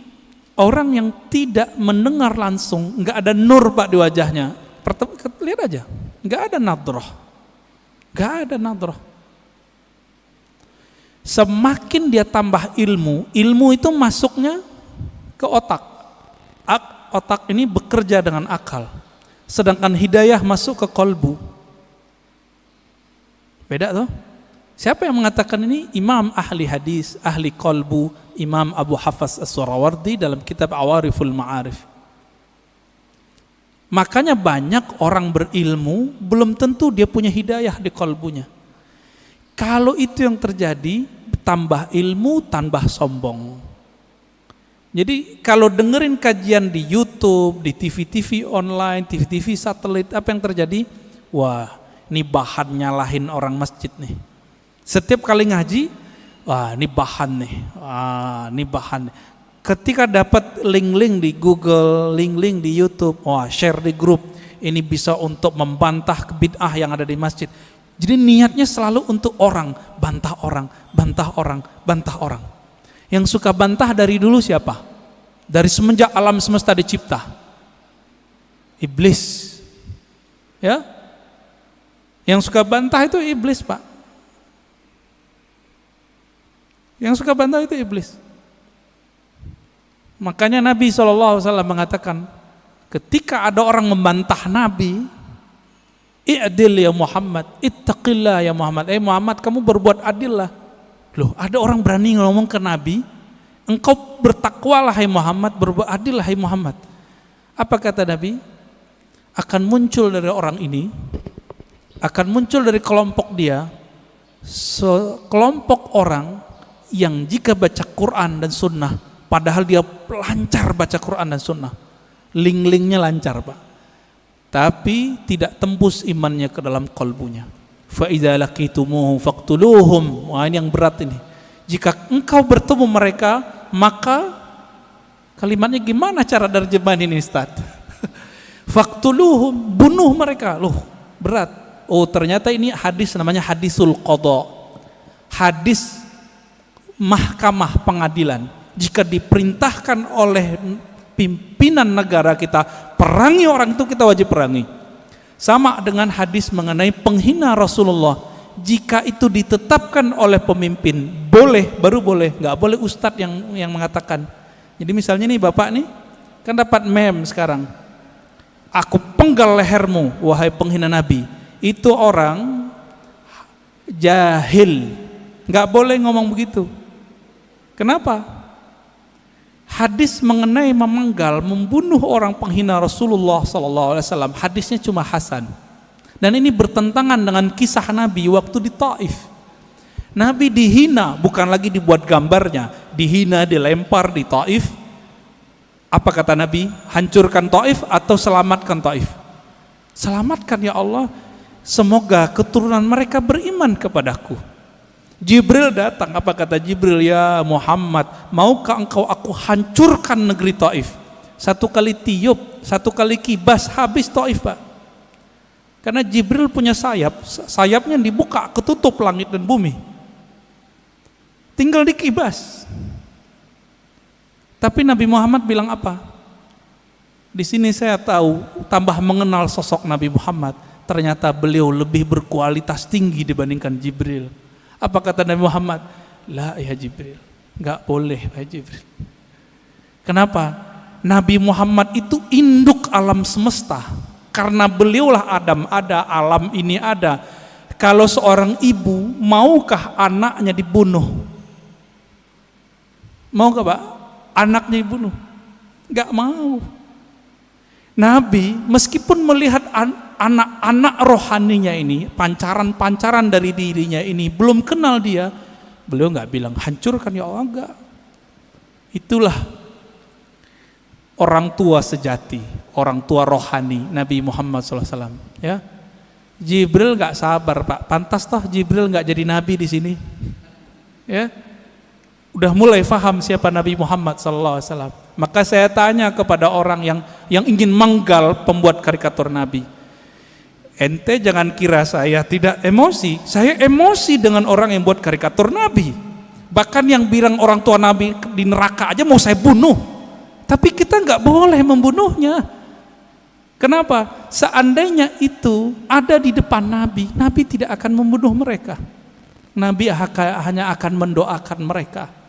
orang yang tidak mendengar langsung, nggak ada nur Pak di wajahnya. Lihat aja, nggak ada nadrah, nggak ada nadrah. Semakin dia tambah ilmu itu masuknya ke otak. Otak ini bekerja dengan akal, sedangkan hidayah masuk ke kolbu. Beda tuh. Siapa yang mengatakan ini? Imam ahli hadis, ahli kolbu, Imam Abu Hafs As-Surawardi dalam kitab Awariful Ma'arif. Makanya banyak orang berilmu belum tentu dia punya hidayah di kolbunya. Kalau itu yang terjadi, tambah ilmu, tambah sombong. Jadi kalau dengerin kajian di YouTube, di TV-TV online, TV-TV satelit, apa yang terjadi? Wah, ini bahan nyalahin orang masjid nih. Setiap kali ngaji, wah ini bahan nih, ini bahan. Ketika dapat link-link di Google, link-link di YouTube, wah share di grup, ini bisa untuk membantah bid'ah yang ada di masjid. Jadi niatnya selalu untuk orang, bantah orang, bantah orang, bantah orang. Yang suka bantah dari dulu siapa? Dari semenjak alam semesta dicipta. Iblis. Ya. Yang suka bantah itu iblis, Pak. Yang suka bantah itu iblis. Makanya Nabi SAW mengatakan, ketika ada orang membantah Nabi, i'dil ya Muhammad, ittaqillah ya Muhammad. Muhammad, kamu berbuat adil lah. Loh, ada orang berani ngomong ke Nabi, engkau bertakwalah hai Muhammad, berbuat adil lah hai Muhammad. Apa kata Nabi? Akan muncul dari orang ini, akan muncul dari kelompok dia, sekelompok orang yang jika baca Quran dan Sunnah, padahal dia lancar baca Quran dan Sunnah, link-linknya lancar Pak, tapi tidak tembus imannya ke dalam kalbunya. Fa idza laqitumuhum faqtuluhum. Wah, ini yang berat ini. Jika engkau bertemu mereka, maka kalimatnya gimana cara terjemahan ini Ustaz? Faqtuluhum, bunuh mereka. Loh, berat. Oh, ternyata ini hadis namanya hadisul qadha. Hadis mahkamah pengadilan. Jika diperintahkan oleh pimpinan negara kita perangi orang itu, kita wajib perangi. Sama dengan hadis mengenai penghina Rasulullah, jika itu ditetapkan oleh pemimpin boleh, baru boleh, nggak boleh ustadz yang mengatakan. Jadi misalnya nih bapak nih kan dapat meme sekarang, aku penggal lehermu wahai penghina Nabi, itu orang jahil, nggak boleh ngomong begitu. Kenapa? Hadis mengenai memenggal, membunuh orang penghina Rasulullah SAW, hadisnya cuma hasan. Dan ini bertentangan dengan kisah Nabi waktu di Taif. Nabi dihina, bukan lagi dibuat gambarnya, dihina, dilempar di Taif. Apa kata Nabi? Hancurkan Taif atau selamatkan Taif? Selamatkan ya Allah, semoga keturunan mereka beriman kepadaku. Jibril datang, apa kata Jibril? Ya Muhammad, maukah engkau aku hancurkan negeri Taif? Satu kali tiup, satu kali kibas, habis Taif, Pak. Karena Jibril punya sayap, sayapnya dibuka, ketutup langit dan bumi. Tinggal dikibas. Tapi Nabi Muhammad bilang apa? Di sini saya tahu, tambah mengenal sosok Nabi Muhammad, ternyata beliau lebih berkualitas tinggi dibandingkan Jibril. Apa kata Nabi Muhammad? La ya Jibril, enggak boleh ya Jibril. Kenapa? Nabi Muhammad itu induk alam semesta. Karena beliaulah Adam ada, alam ini ada. Kalau seorang ibu, maukah anaknya dibunuh? Maukah Pak? Anaknya dibunuh? Enggak mau. Nabi meskipun melihat anak-anak rohaninya ini, pancaran-pancaran dari dirinya ini, belum kenal dia, beliau nggak bilang hancurkan ya Allah, enggak. Itulah orang tua sejati, orang tua rohani Nabi Muhammad SAW. Ya, Jibril nggak sabar Pak, pantas toh Jibril nggak jadi nabi di sini. Ya, udah mulai faham siapa Nabi Muhammad SAW. Maka saya tanya kepada orang yang ingin menggal pembuat karikatur Nabi, ente jangan kira saya tidak emosi. Saya emosi dengan orang yang buat karikatur Nabi. Bahkan yang bilang orang tua Nabi di neraka aja mau saya bunuh. Tapi kita nggak boleh membunuhnya. Kenapa? Seandainya itu ada di depan Nabi, Nabi tidak akan membunuh mereka. Nabi hanya akan mendoakan mereka.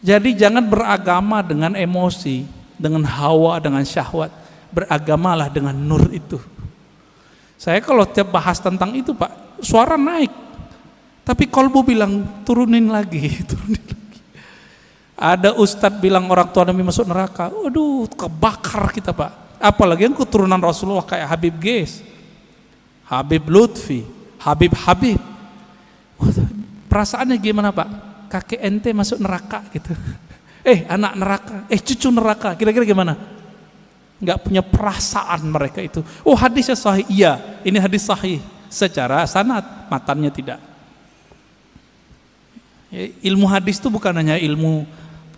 Jadi jangan beragama dengan emosi, dengan hawa, dengan syahwat. Beragamalah dengan nur itu. Saya kalau tiap bahas tentang itu Pak, suara naik. Tapi kolbu bilang turunin lagi, turunin lagi. Ada ustadz bilang orang tua Nabi masuk neraka. Aduh, kebakar kita Pak. Apalagi yang keturunan Rasulullah kayak Habib Ges, Habib Lutfi, Habib. Perasaannya gimana Pak? Kakek ente masuk neraka gitu. Anak neraka, cucu neraka, kira-kira gimana? Nggak punya perasaan mereka itu. Oh hadisnya sahih, iya ini hadis sahih secara sanad, matannya tidak. Ilmu hadis itu bukan hanya ilmu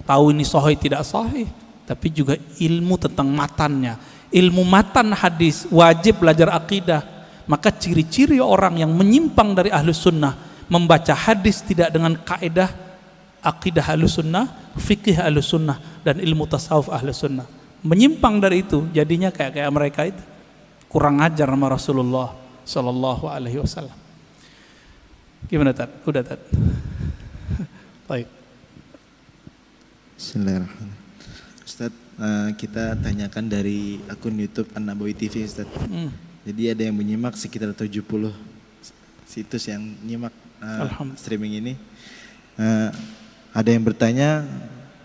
tahu ini sahih tidak sahih, tapi juga ilmu tentang matannya. Ilmu matan hadis wajib belajar akidah. Maka ciri-ciri orang yang menyimpang dari ahlus sunnah membaca hadis tidak dengan kaidah akidah ahlus sunnah, fikih ahlus sunnah, dan ilmu tasawuf ahlus sunnah. Menyimpang dari itu, jadinya kayak mereka itu kurang ajar sama Rasulullah Sallallahu Alaihi Wasallam. Gimana Tad? Udah Tad? Baik. Bismillahirrahmanirrahim. Ustaz, kita tanyakan dari akun YouTube An-Nabawi TV Ustaz. Jadi ada yang menyimak sekitar 70 situs yang nyimak streaming ini. Ada yang bertanya,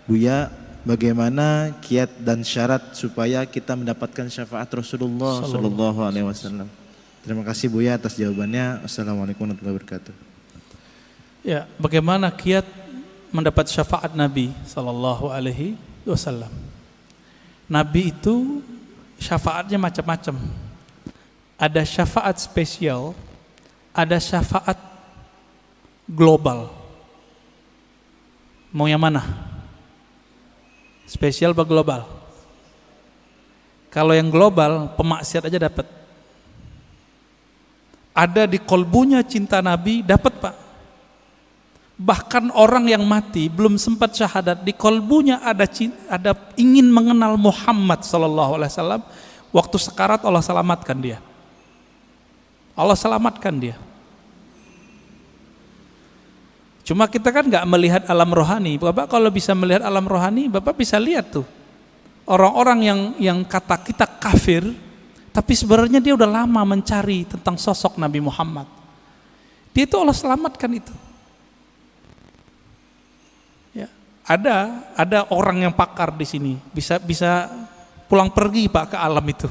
Buya, bagaimana kiat dan syarat supaya kita mendapatkan syafaat Rasulullah Sallallahu Alaihi Wasallam? Terima kasih Buya atas jawabannya. Assalamualaikum warahmatullahi wabarakatuh. Ya, bagaimana kiat mendapat syafaat Nabi Sallallahu Alaihi Wasallam? Nabi itu syafaatnya macam-macam. Ada syafaat spesial, ada syafaat global. Mau yang mana? Spesial apa global? Kalau yang global, pemaksiat aja dapat. Ada di kolbunya cinta Nabi, dapat Pak. Bahkan orang yang mati belum sempat syahadat, di kolbunya ada ingin mengenal Muhammad Sallallahu Alaihi Wasallam. Waktu sekarat Allah selamatkan dia. Allah selamatkan dia. Cuma kita kan nggak melihat alam rohani. Bapak kalau bisa melihat alam rohani, Bapak bisa lihat tuh orang-orang yang kata kita kafir, tapi sebenarnya dia udah lama mencari tentang sosok Nabi Muhammad. Dia itu Allah selamatkan itu. Ya, ada orang yang pakar di sini, bisa pulang pergi Pak ke alam itu.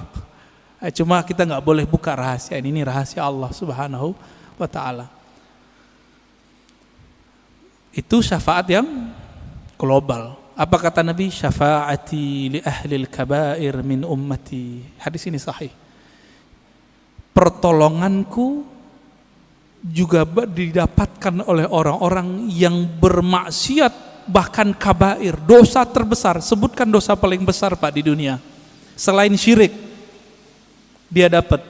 Cuma kita nggak boleh buka rahasia ini rahasia Allah Subhanahu wa Ta'ala. Itu syafaat yang global. Apa kata Nabi? Syafaati li ahlil kabair min ummati. Hadis ini sahih. Pertolonganku juga didapatkan oleh orang-orang yang bermaksiat, bahkan kabair, dosa terbesar. Sebutkan dosa paling besar Pak di dunia selain syirik, dia dapat.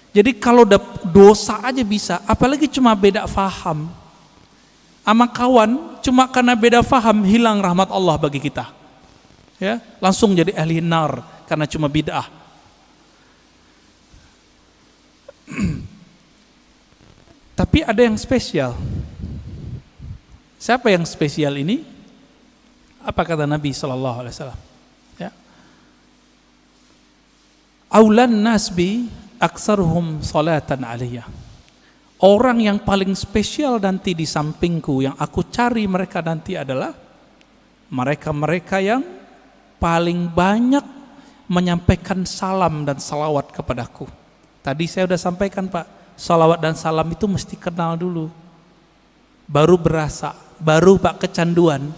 Jadi kalau dosa aja bisa, apalagi cuma beda faham sama kawan, cuma karena beda faham hilang rahmat Allah bagi kita, ya, langsung jadi ahli nar karena cuma bid'ah. Tapi ada yang spesial. Siapa yang spesial ini? Apa kata Nabi sallallahu alaihi wasallam? Ya. Aulan nasbi aksaruhum salatan aliyah. Orang yang paling spesial nanti di sampingku, yang aku cari mereka nanti adalah mereka-mereka yang paling banyak menyampaikan salam dan salawat kepadaku. Tadi saya sudah sampaikan Pak, salawat dan salam itu mesti kenal dulu, baru berasa, baru Pak kecanduan.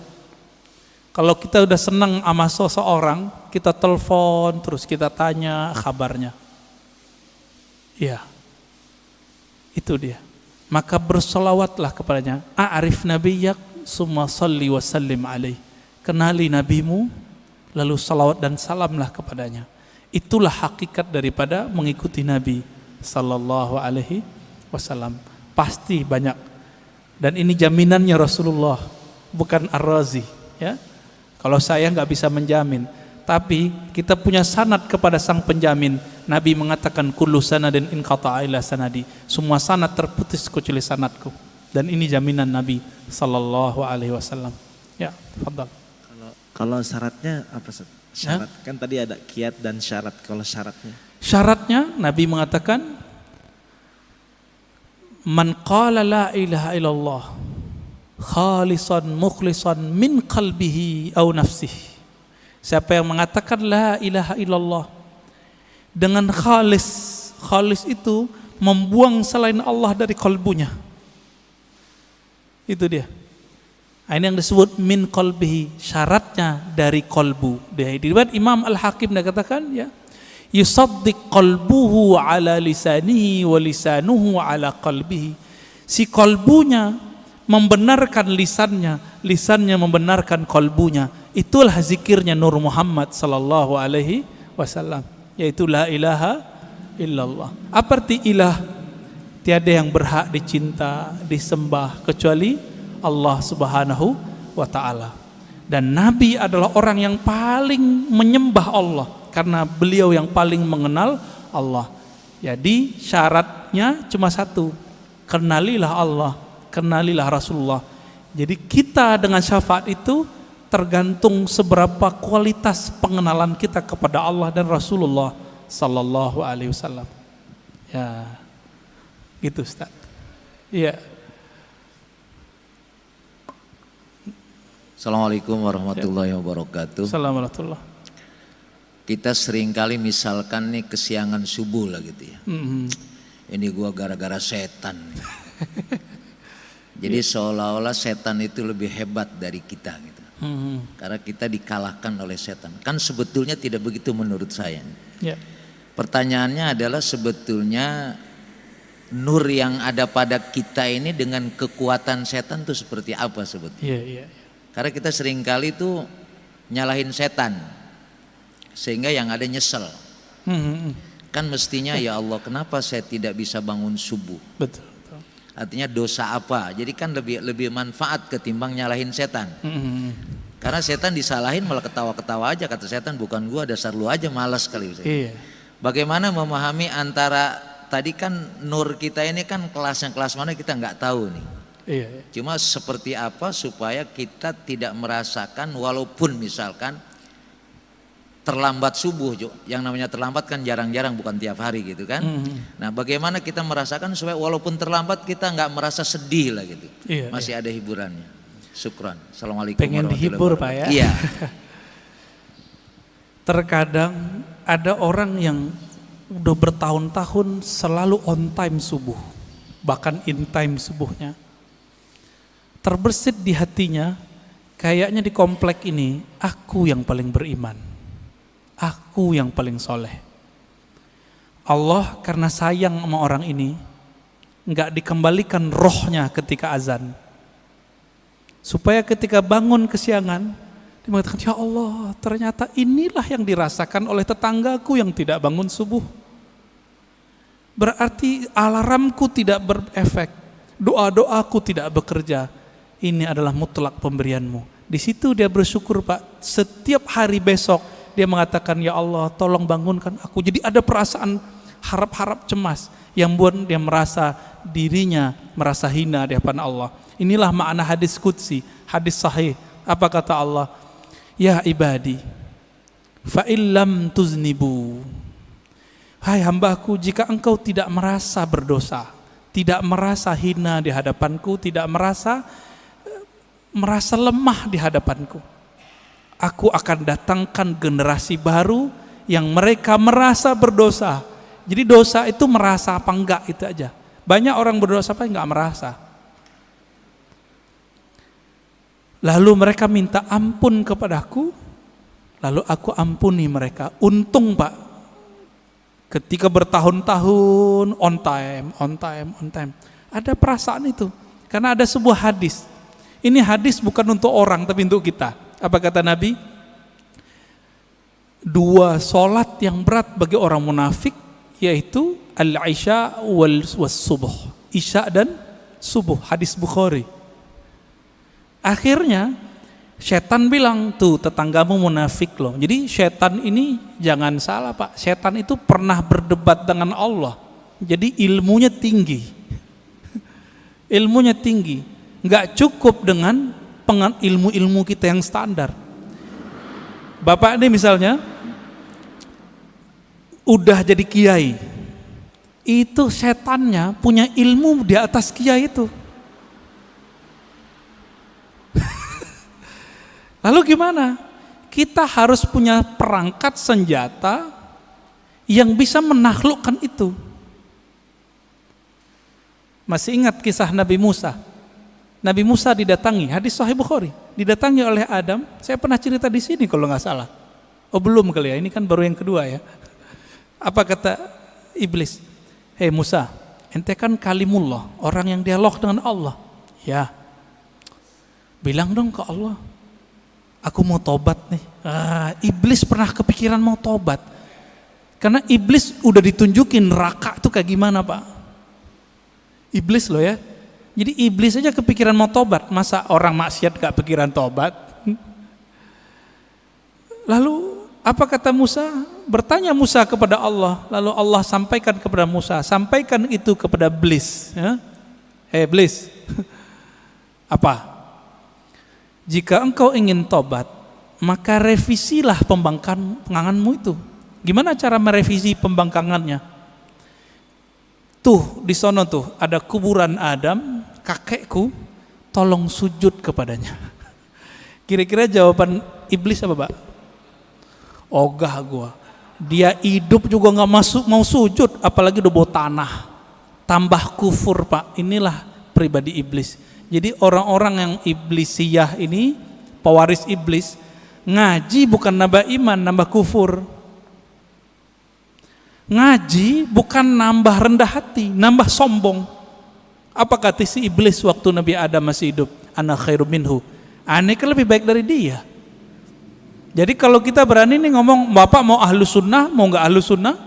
Kalau kita udah senang sama seseorang, kita telepon terus, kita tanya kabarnya. Ya, itu dia. Maka bersolawatlah kepadanya. A'rif nabiyyak summa salli wa sallim alaih. Kenali nabimu, lalu salawat dan salamlah kepadanya. Itulah hakikat daripada mengikuti Nabi sallallahu alaihi wasallam. Pasti banyak. Dan ini jaminannya Rasulullah, bukan Ar-Razi, ya. Kalau saya nggak bisa menjamin, tapi kita punya sanad kepada sang penjamin. Nabi mengatakan kullu sanadin inqata'a ila sanadi. Semua sanad terputus kecuali sanadku. Dan ini jaminan Nabi sallallahu alaihi wasallam. Ya, tafadhal. Kalau syaratnya apa Ustaz? Syarat kan tadi ada kiat dan syarat. Kalau syaratnya? Syaratnya Nabi mengatakan man qala la ilaha illallah khalisan mukhlisan min qalbihi aw nafsihi. Siapa yang mengatakan la ilaha illallah dengan khalis, khalis itu membuang selain Allah dari kalbunya. Itu dia. Ini yang disebut min qalbihi, syaratnya dari kalbu. Di riwayat Imam Al-Hakim dia katakan ya, yusaddiq qalbuhu ala lisanihi wa lisanuhu ala qalbihi. Si kalbunya membenarkan lisannya, lisannya membenarkan kalbunya. Itulah zikirnya Nur Muhammad sallallahu alaihi wasallam, yaitu la ilaha illallah. Apa arti ilah? Tiada yang berhak dicinta, disembah kecuali Allah Subhanahu wa taala. Dan Nabi adalah orang yang paling menyembah Allah karena beliau yang paling mengenal Allah. Jadi syaratnya cuma satu, kenalilah Allah, kenalilah Rasulullah. Jadi kita dengan syafaat itu tergantung seberapa kualitas pengenalan kita kepada Allah dan Rasulullah sallallahu alaihi wasallam. Ya. Gitu Ustaz. Iya. Assalamualaikum warahmatullahi wabarakatuh. Assalamualaikum. Kita seringkali misalkan nih kesiangan subuh lah gitu ya. Ini gua gara-gara setan. Jadi seolah-olah setan itu lebih hebat dari kita gitu. Karena kita dikalahkan oleh setan. Kan sebetulnya tidak begitu menurut saya. Ya. Pertanyaannya adalah sebetulnya nur yang ada pada kita ini dengan kekuatan setan itu seperti apa sebetulnya? Iya. Karena kita seringkali tuh nyalahin setan sehingga yang ada nyesel. Kan mestinya ya Allah kenapa saya tidak bisa bangun subuh? Betul. Artinya dosa apa? Jadi kan lebih manfaat ketimbang nyalahin setan. Karena setan disalahin malah ketawa-ketawa aja, kata setan bukan gua, dasar lu aja malas kali. Iya. Bagaimana memahami antara tadi kan nur kita ini kan kelasnya kelas mana kita nggak tahu nih. Iya. Cuma seperti apa supaya kita tidak merasakan walaupun misalkan terlambat subuh, yang namanya terlambat kan jarang-jarang bukan tiap hari gitu kan. Nah bagaimana kita merasakan supaya walaupun terlambat kita nggak merasa sedih lah gitu. Iya, masih ada hiburannya. Syukran. Assalamualaikum pengen warahmatullahi dihibur wabarakatuh. Pak ya. Iya. Terkadang ada orang yang udah bertahun-tahun selalu on time subuh, bahkan in time subuhnya. Terbersit di hatinya, kayaknya di komplek ini aku yang paling beriman, aku yang paling soleh. Allah karena sayang sama orang ini nggak dikembalikan rohnya ketika azan. Supaya ketika bangun kesiangan, dia mengatakan, ya Allah, ternyata inilah yang dirasakan oleh tetanggaku yang tidak bangun subuh. Berarti alarmku tidak berefek, doa-doaku tidak bekerja. Ini adalah mutlak pemberianmu. Di situ dia bersyukur, Pak. Setiap hari besok dia mengatakan, ya Allah, tolong bangunkan aku. Jadi ada perasaan harap-harap cemas yang buat dia merasa dirinya merasa hina di hadapan Allah. Inilah makna hadis qudsi, hadis sahih. Apa kata Allah? Ya ibadi, fa illam tuznibu. Hai hambaku, jika engkau tidak merasa berdosa, tidak merasa hina di hadapanku, tidak merasa lemah di hadapanku, aku akan datangkan generasi baru yang mereka merasa berdosa. Jadi dosa itu merasa apa enggak, itu aja. Banyak orang berdosa apa enggak merasa. Lalu mereka minta ampun kepadaku, lalu aku ampuni mereka. Untung, Pak, ketika bertahun-tahun on time, ada perasaan itu. Karena ada sebuah hadis. Ini hadis bukan untuk orang tapi untuk kita. Apa kata Nabi? 2 sholat yang berat bagi orang munafik, yaitu al-isya was subuh. Isya dan subuh, hadis Bukhari. Akhirnya setan bilang, tuh tetanggamu munafik loh. Jadi setan ini jangan salah, Pak. Setan itu pernah berdebat dengan Allah. Jadi ilmunya tinggi. Ilmunya tinggi. Nggak cukup dengan ilmu-ilmu kita yang standar. Bapak ini misalnya udah jadi kiai. Itu setannya punya ilmu di atas kiai itu. Lalu gimana? Kita harus punya perangkat senjata yang bisa menaklukkan itu. Masih ingat kisah Nabi Musa? Nabi Musa didatangi, hadis Sahih Bukhari, didatangi oleh Adam. Saya pernah cerita di sini kalau nggak salah. Oh belum kali ya, ini kan baru yang kedua ya. Apa kata iblis? Hei Musa, ente kan kalimullah, orang yang dialog dengan Allah. Ya, bilang dong ke Allah, aku mau tobat nih. Iblis pernah kepikiran mau tobat. Karena iblis udah ditunjukin neraka itu kayak gimana, Pak. Iblis loh ya. Jadi iblis aja kepikiran mau tobat. Masa orang maksiat gak pikiran tobat? Lalu apa kata Musa? Bertanya Musa kepada Allah. Lalu Allah sampaikan kepada Musa, sampaikan itu kepada iblis ya. Iblis. Apa? Jika engkau ingin tobat, maka revisilah pembangkanganmu itu. Gimana cara merevisi pembangkangannya? Tuh, di sono tuh ada kuburan Adam, kakekku, tolong sujud kepadanya. Kira-kira jawaban iblis apa, Pak? Ogah gua. Dia hidup juga nggak mau sujud, apalagi udah bawa tanah. Tambah kufur, Pak. Inilah pribadi iblis. Jadi orang-orang yang iblisiyah ini, pewaris iblis, ngaji bukan nambah iman, nambah kufur. Ngaji bukan nambah rendah hati, nambah sombong. Apa kata si iblis waktu Nabi Adam masih hidup? Ana khairu minhu. Aneh kan lebih baik dari dia. Jadi kalau kita berani nih ngomong, Bapak mau ahlus sunnah, mau nggak ahlus sunnah?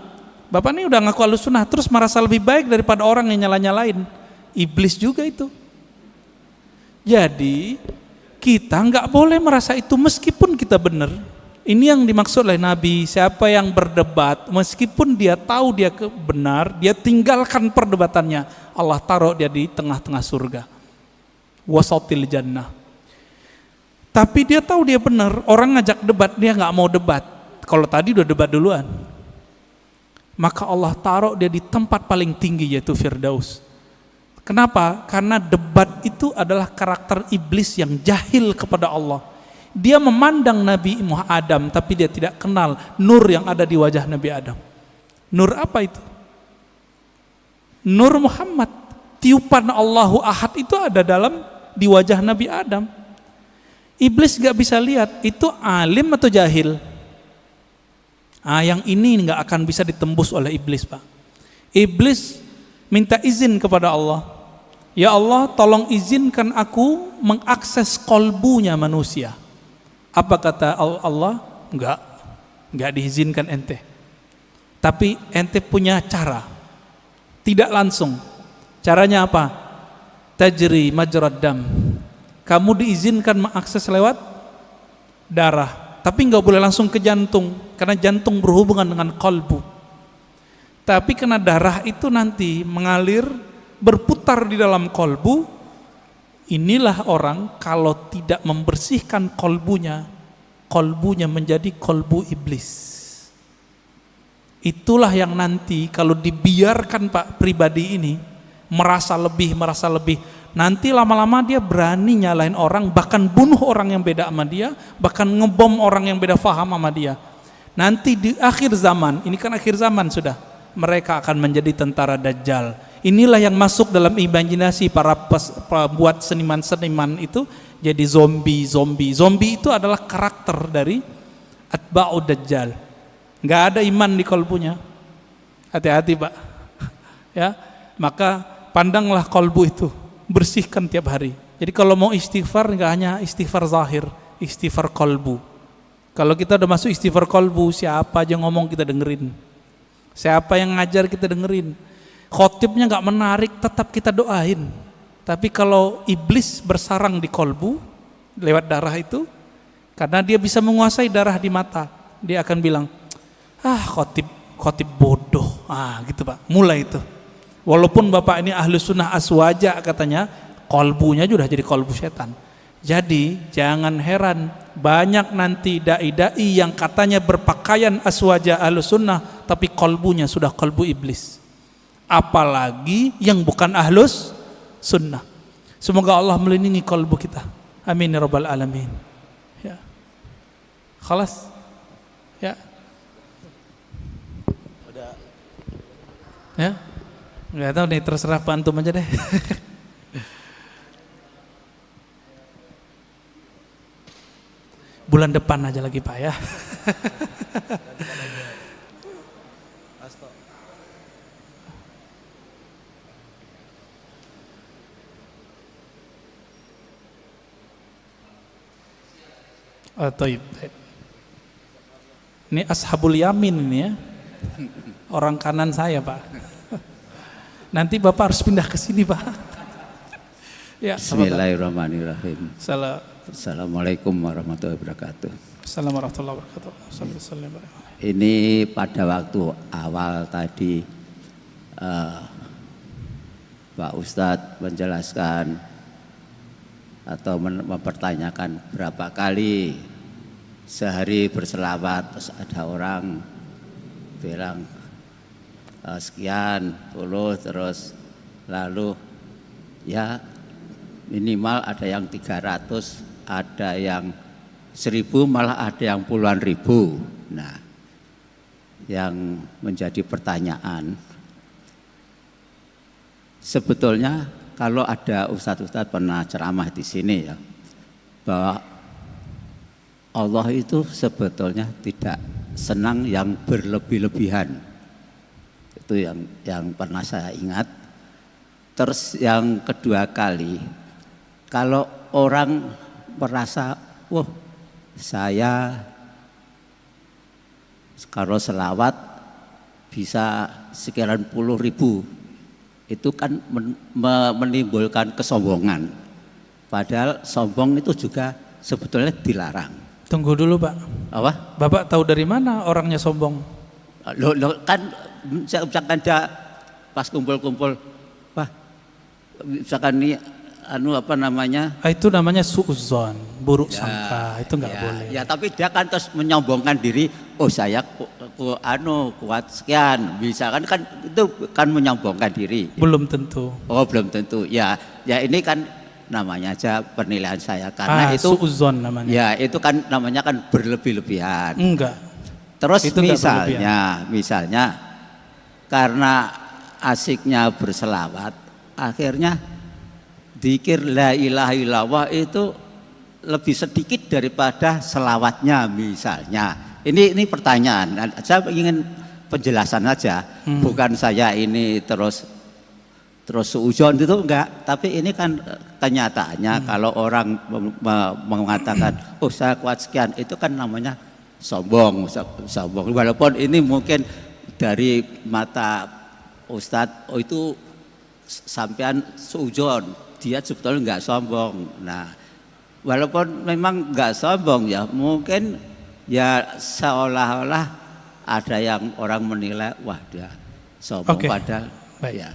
Bapak nih udah ngaku ahlus sunnah, terus merasa lebih baik daripada orang yang nyala-nyalain. Iblis juga itu. Jadi kita nggak boleh merasa itu meskipun kita benar. Ini yang dimaksud oleh Nabi. Siapa yang berdebat, meskipun dia tahu dia benar, dia tinggalkan perdebatannya. Allah taruh dia di tengah-tengah surga. Wasatil jannah. Tapi dia tahu dia benar. Orang ngajak debat, dia nggak mau debat. Kalau tadi udah debat duluan, maka Allah taruh dia di tempat paling tinggi, yaitu Firdaus. Kenapa? Karena debat itu adalah karakter iblis yang jahil kepada Allah. Dia memandang Nabi Muhammad Adam, tapi dia tidak kenal nur yang ada di wajah Nabi Adam. Nur apa itu? Nur Muhammad. Tiupan Allahu Ahad itu ada di wajah Nabi Adam. Iblis gak bisa lihat itu alim atau jahil. Yang ini gak akan bisa ditembus oleh iblis, Pak. Iblis minta izin kepada Allah. Ya Allah, tolong izinkan aku mengakses kolbunya manusia. Apa kata Allah? Enggak diizinkan ente. Tapi ente punya cara. Tidak langsung. Caranya apa? Tajri majrad dam. Kamu diizinkan mengakses lewat darah, tapi enggak boleh langsung ke jantung, karena jantung berhubungan dengan kolbu. Tapi karena darah itu nanti mengalir, berputar di dalam kolbu, inilah orang kalau tidak membersihkan kolbunya menjadi kolbu iblis. Itulah yang nanti kalau dibiarkan Pak pribadi ini merasa lebih, nanti lama-lama dia berani nyalain orang, bahkan bunuh orang yang beda sama dia, bahkan ngebom orang yang beda faham sama dia. Nanti di akhir zaman, ini kan akhir zaman sudah, mereka akan menjadi tentara Dajjal. Inilah yang masuk dalam imajinasi para pembuat seniman-seniman itu, jadi zombie. Zombie itu adalah karakter dari atba'ud Dajjal. Nggak ada iman di kolbunya. Hati-hati Pak. Ya, maka pandanglah kolbu itu, bersihkan tiap hari. Jadi kalau mau istighfar, nggak hanya istighfar zahir, istighfar kolbu. Kalau kita udah masuk istighfar kolbu, siapa aja ngomong kita dengerin, siapa yang ngajar kita dengerin. Khotibnya nggak menarik, tetap kita doain. Tapi kalau iblis bersarang di kolbu lewat darah itu, karena dia bisa menguasai darah di mata, dia akan bilang, khotib bodoh, gitu Pak. Mulai itu. Walaupun Bapak ini ahlu sunnah aswaja katanya, kolbunya sudah jadi kolbu setan. Jadi jangan heran banyak nanti dai-dai yang katanya berpakaian aswaja ahlu sunnah, tapi kolbunya sudah kolbu iblis. Apalagi yang bukan ahlus sunnah. Semoga Allah melindungi kolbu kita. Amin ya rabbal alamin. Ya. Khalas. Ya. Ya, nggak tahu nih, terserah Pak Antum aja deh. Bulan depan aja lagi Pak ya. Taib. Ini ashabul yamin ini ya. Orang kanan saya Pak. Nanti Bapak harus pindah ke sini Pak. Ya, Bismillahirrahmanirrahim. Assalamualaikum warahmatullahi wabarakatuh. Assalamualaikum warahmatullahi wabarakatuh. Ini pada waktu awal tadi Pak Ustadz menjelaskan atau mempertanyakan berapa kali sehari berselawat, terus ada orang bilang sekian puluh, terus lalu ya minimal ada yang 300, ada yang 1000, malah ada yang puluhan ribu. Nah, yang menjadi pertanyaan, sebetulnya kalau ada ustadz-ustadz pernah ceramah di sini ya, bahwa Allah itu sebetulnya tidak senang yang berlebih-lebihan. Itu yang pernah saya ingat. Terus yang kedua kali, kalau orang merasa, wah saya kalau selawat bisa sekian puluh ribu, itu kan menimbulkan kesombongan. Padahal sombong itu juga sebetulnya dilarang. Tunggu dulu Pak. Apa? Bapak tahu dari mana orangnya sombong? Loh kan misalkan dia pas kumpul-kumpul, wah misalkan ini apa namanya? Itu namanya suudzon, buruk sangka, itu nggak boleh. Ya tapi dia kan terus menyombongkan diri, oh saya kuat sekian, bisa kan itu kan menyombongkan diri. Belum tentu. Oh belum tentu. Ya ini kan namanya aja penilaian saya, karena itu suudzon namanya. Ya itu kan namanya kan berlebih-lebihan. Enggak. Terus itu misalnya karena asiknya berselawat, akhirnya dzikir la ilaha illallah itu lebih sedikit daripada selawatnya misalnya. Ini pertanyaan. Saya ingin penjelasan aja, bukan saya ini terus terus suudzon itu enggak. Tapi ini kan kenyataannya kalau orang mengatakan oh saya kuat sekian, itu kan namanya sombong. Walaupun ini mungkin dari mata Ustadz, oh itu sampean suudzon, dia sebetulnya enggak sombong. Nah, walaupun memang enggak sombong ya, mungkin ya seolah-olah ada yang orang menilai wah dia sombong, padahal baik.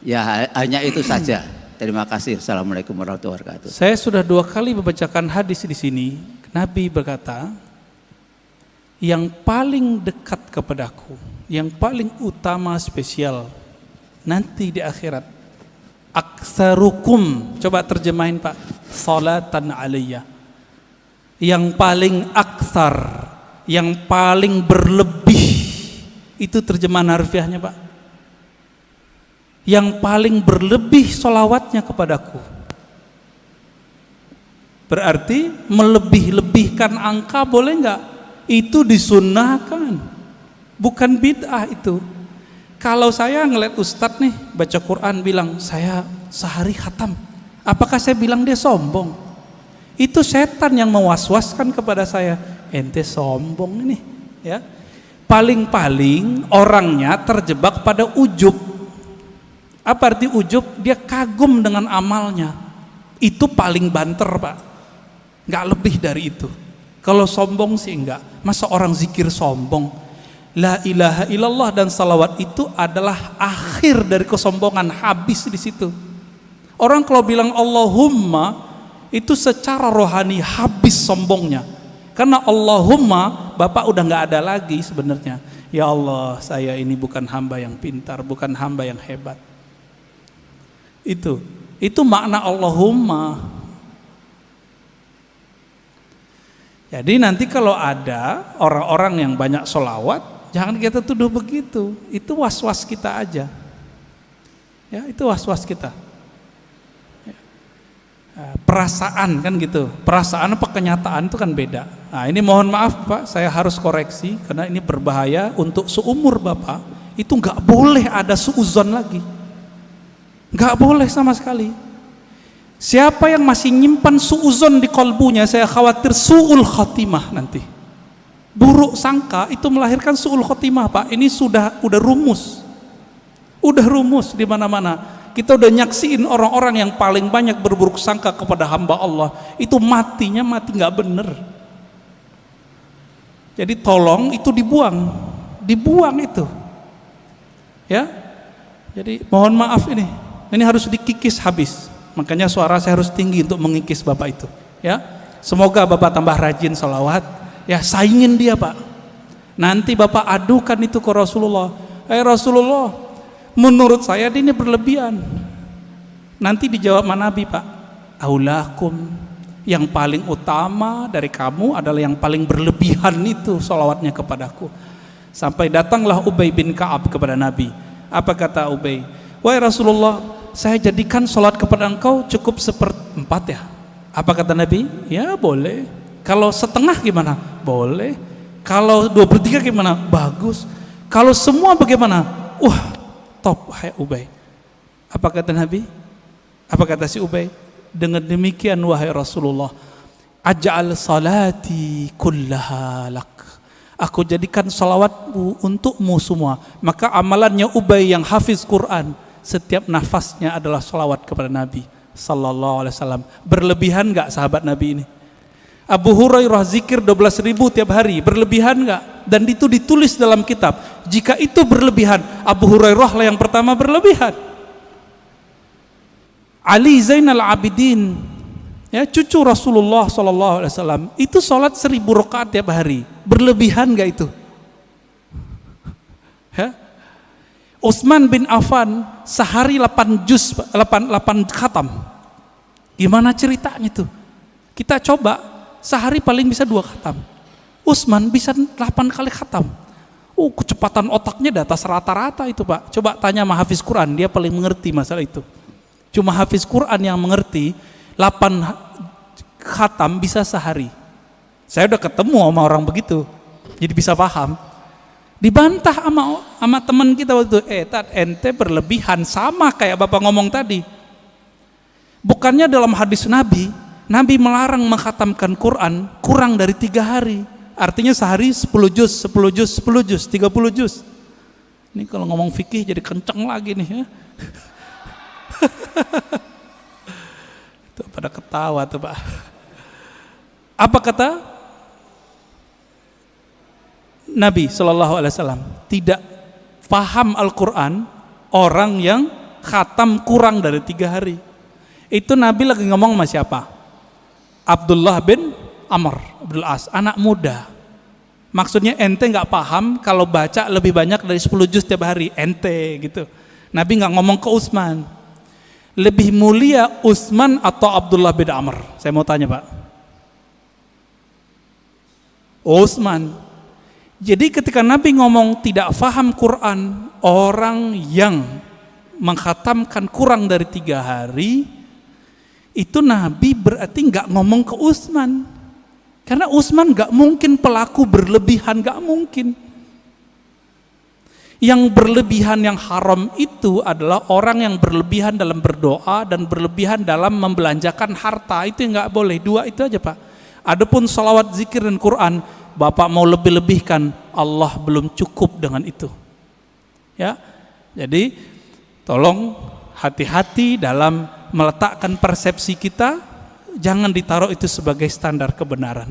Ya hanya itu saja. Terima kasih. Assalamualaikum warahmatullahi wabarakatuh. Saya sudah 2 kali membacakan hadis di sini. Nabi berkata, yang paling dekat kepadaku, yang paling utama spesial nanti di akhirat, aktsarukum, coba terjemahin Pak, salatan alayya. Yang paling aktsar, yang paling berlebih, itu terjemahan harfiahnya Pak. Yang paling berlebih sholawatnya kepadaku. Berarti melebih-lebihkan angka boleh enggak? Itu disunnahkan, bukan bid'ah itu. Kalau saya ngeliat Ustadz nih baca Quran bilang saya sehari khatam, apakah saya bilang dia sombong? Itu setan yang mewaswaskan kepada saya, ente sombong ini ya. Paling-paling orangnya terjebak pada ujub. Apa arti ujub? Dia kagum dengan amalnya. Itu paling banter Pak, nggak lebih dari itu. Kalau sombong sih enggak. Masa orang zikir sombong? La ilaha illallah dan salawat itu adalah akhir dari kesombongan, habis di situ. Orang kalau bilang Allahumma itu secara rohani habis sombongnya. Karena Allahumma Bapak udah nggak ada lagi sebenarnya. Ya Allah, saya ini bukan hamba yang pintar, bukan hamba yang hebat. Itu makna Allahumma. Jadi nanti kalau ada orang-orang yang banyak sholawat, jangan kita tuduh begitu. Itu was-was kita aja. Ya, itu was-was kita. Perasaan kan gitu. Perasaan apa kenyataan itu kan beda. Nah, ini mohon maaf Pak, saya harus koreksi karena ini berbahaya untuk seumur Bapak. Itu nggak boleh ada suudzon lagi. Nggak boleh sama sekali. Siapa yang masih nyimpan suudzon di kolbunya, saya khawatir su'ul khotimah nanti. Buruk sangka itu melahirkan su'ul khotimah Pak. Ini sudah rumus. Udah rumus di mana-mana. Kita udah nyaksiin orang-orang yang paling banyak berburuk sangka kepada hamba Allah. Itu matinya mati nggak bener. Jadi tolong itu dibuang. Dibuang itu. Ya. Jadi mohon maaf ini. Ini harus dikikis habis. Makanya suara saya harus tinggi untuk mengikis Bapak itu. Ya, semoga Bapak tambah rajin sholawat. Ya, saingin dia Pak. Nanti Bapak adukan itu ke Rasulullah. Rasulullah, menurut saya ini berlebihan. Nanti dijawab Nabi Pak. Aulakum, yang paling utama dari kamu adalah yang paling berlebihan itu sholawatnya kepadaku. Sampai datanglah Ubay bin Ka'ab kepada Nabi. Apa kata Ubay? Wahai Rasulullah, saya jadikan sholat kepada engkau cukup 1/4 ya. Apa kata Nabi? Ya boleh. Kalau setengah gimana? Boleh. Kalau 2/3 gimana? Bagus. Kalau semua bagaimana? Wah, top, hai Ubay. Apa kata Nabi? Apa kata si Ubay? Dengan demikian wahai Rasulullah, aj'al salati kullaha lak. Aku jadikan salawatmu untukmu semua. Maka amalannya Ubay yang hafiz Quran, setiap nafasnya adalah salawat kepada Nabi sallallahu alaihi wasallam. Berlebihan enggak sahabat Nabi ini? Abu Hurairah zikir 12.000 tiap hari, berlebihan enggak? Dan itu ditulis dalam kitab. Jika itu berlebihan, Abu Hurairah lah yang pertama berlebihan. Ali Zainal Abidin, ya, cucu Rasulullah sallallahu alaihi wasallam, itu salat 1000 rakaat tiap hari. Berlebihan enggak itu? Ya? Utsman bin Affan sehari 8 khatam. Gimana ceritanya itu? Kita coba sehari paling bisa 2 khatam. Utsman bisa 8 kali khatam. Kecepatan otaknya di atas rata-rata itu Pak. Coba tanya sama hafiz Quran, dia paling mengerti masalah itu. Cuma hafiz Quran yang mengerti 8 khatam bisa sehari. Saya udah ketemu sama orang begitu, jadi bisa paham. Dibantah sama teman kita waktu itu, Tat, ente berlebihan, sama kayak Bapak ngomong tadi. Bukannya dalam hadis Nabi melarang mengkhatamkan Quran kurang dari 3 hari. Artinya sehari 10 juz, 10 juz, 10 juz, 30 juz. Ini kalau ngomong fikih jadi kenceng lagi nih ya. Tuh pada ketawa tuh Pak. Apa kata Nabi SAW? Tidak paham Al-Quran orang yang khatam kurang dari 3 hari. Itu Nabi lagi ngomong sama siapa? Abdullah bin Amr Abdul As, anak muda. Maksudnya ente nggak paham kalau baca lebih banyak dari 10 juz tiap hari, ente gitu. Nabi nggak ngomong ke Utsman. Lebih mulia Utsman atau Abdullah bin Amr? Saya mau tanya Pak. Utsman. Jadi ketika Nabi ngomong tidak faham Quran, orang yang mengkhatamkan kurang dari 3 hari, itu Nabi berarti nggak ngomong ke Utsman. Karena Utsman nggak mungkin pelaku berlebihan, nggak mungkin. Yang berlebihan yang haram itu adalah orang yang berlebihan dalam berdoa dan berlebihan dalam membelanjakan harta, itu nggak boleh. 2 itu aja Pak. Adapun salawat, zikir dan Quran, Bapak mau lebih-lebihkan, Allah belum cukup dengan itu. Ya, jadi tolong hati-hati dalam meletakkan persepsi kita, jangan ditaruh itu sebagai standar kebenaran.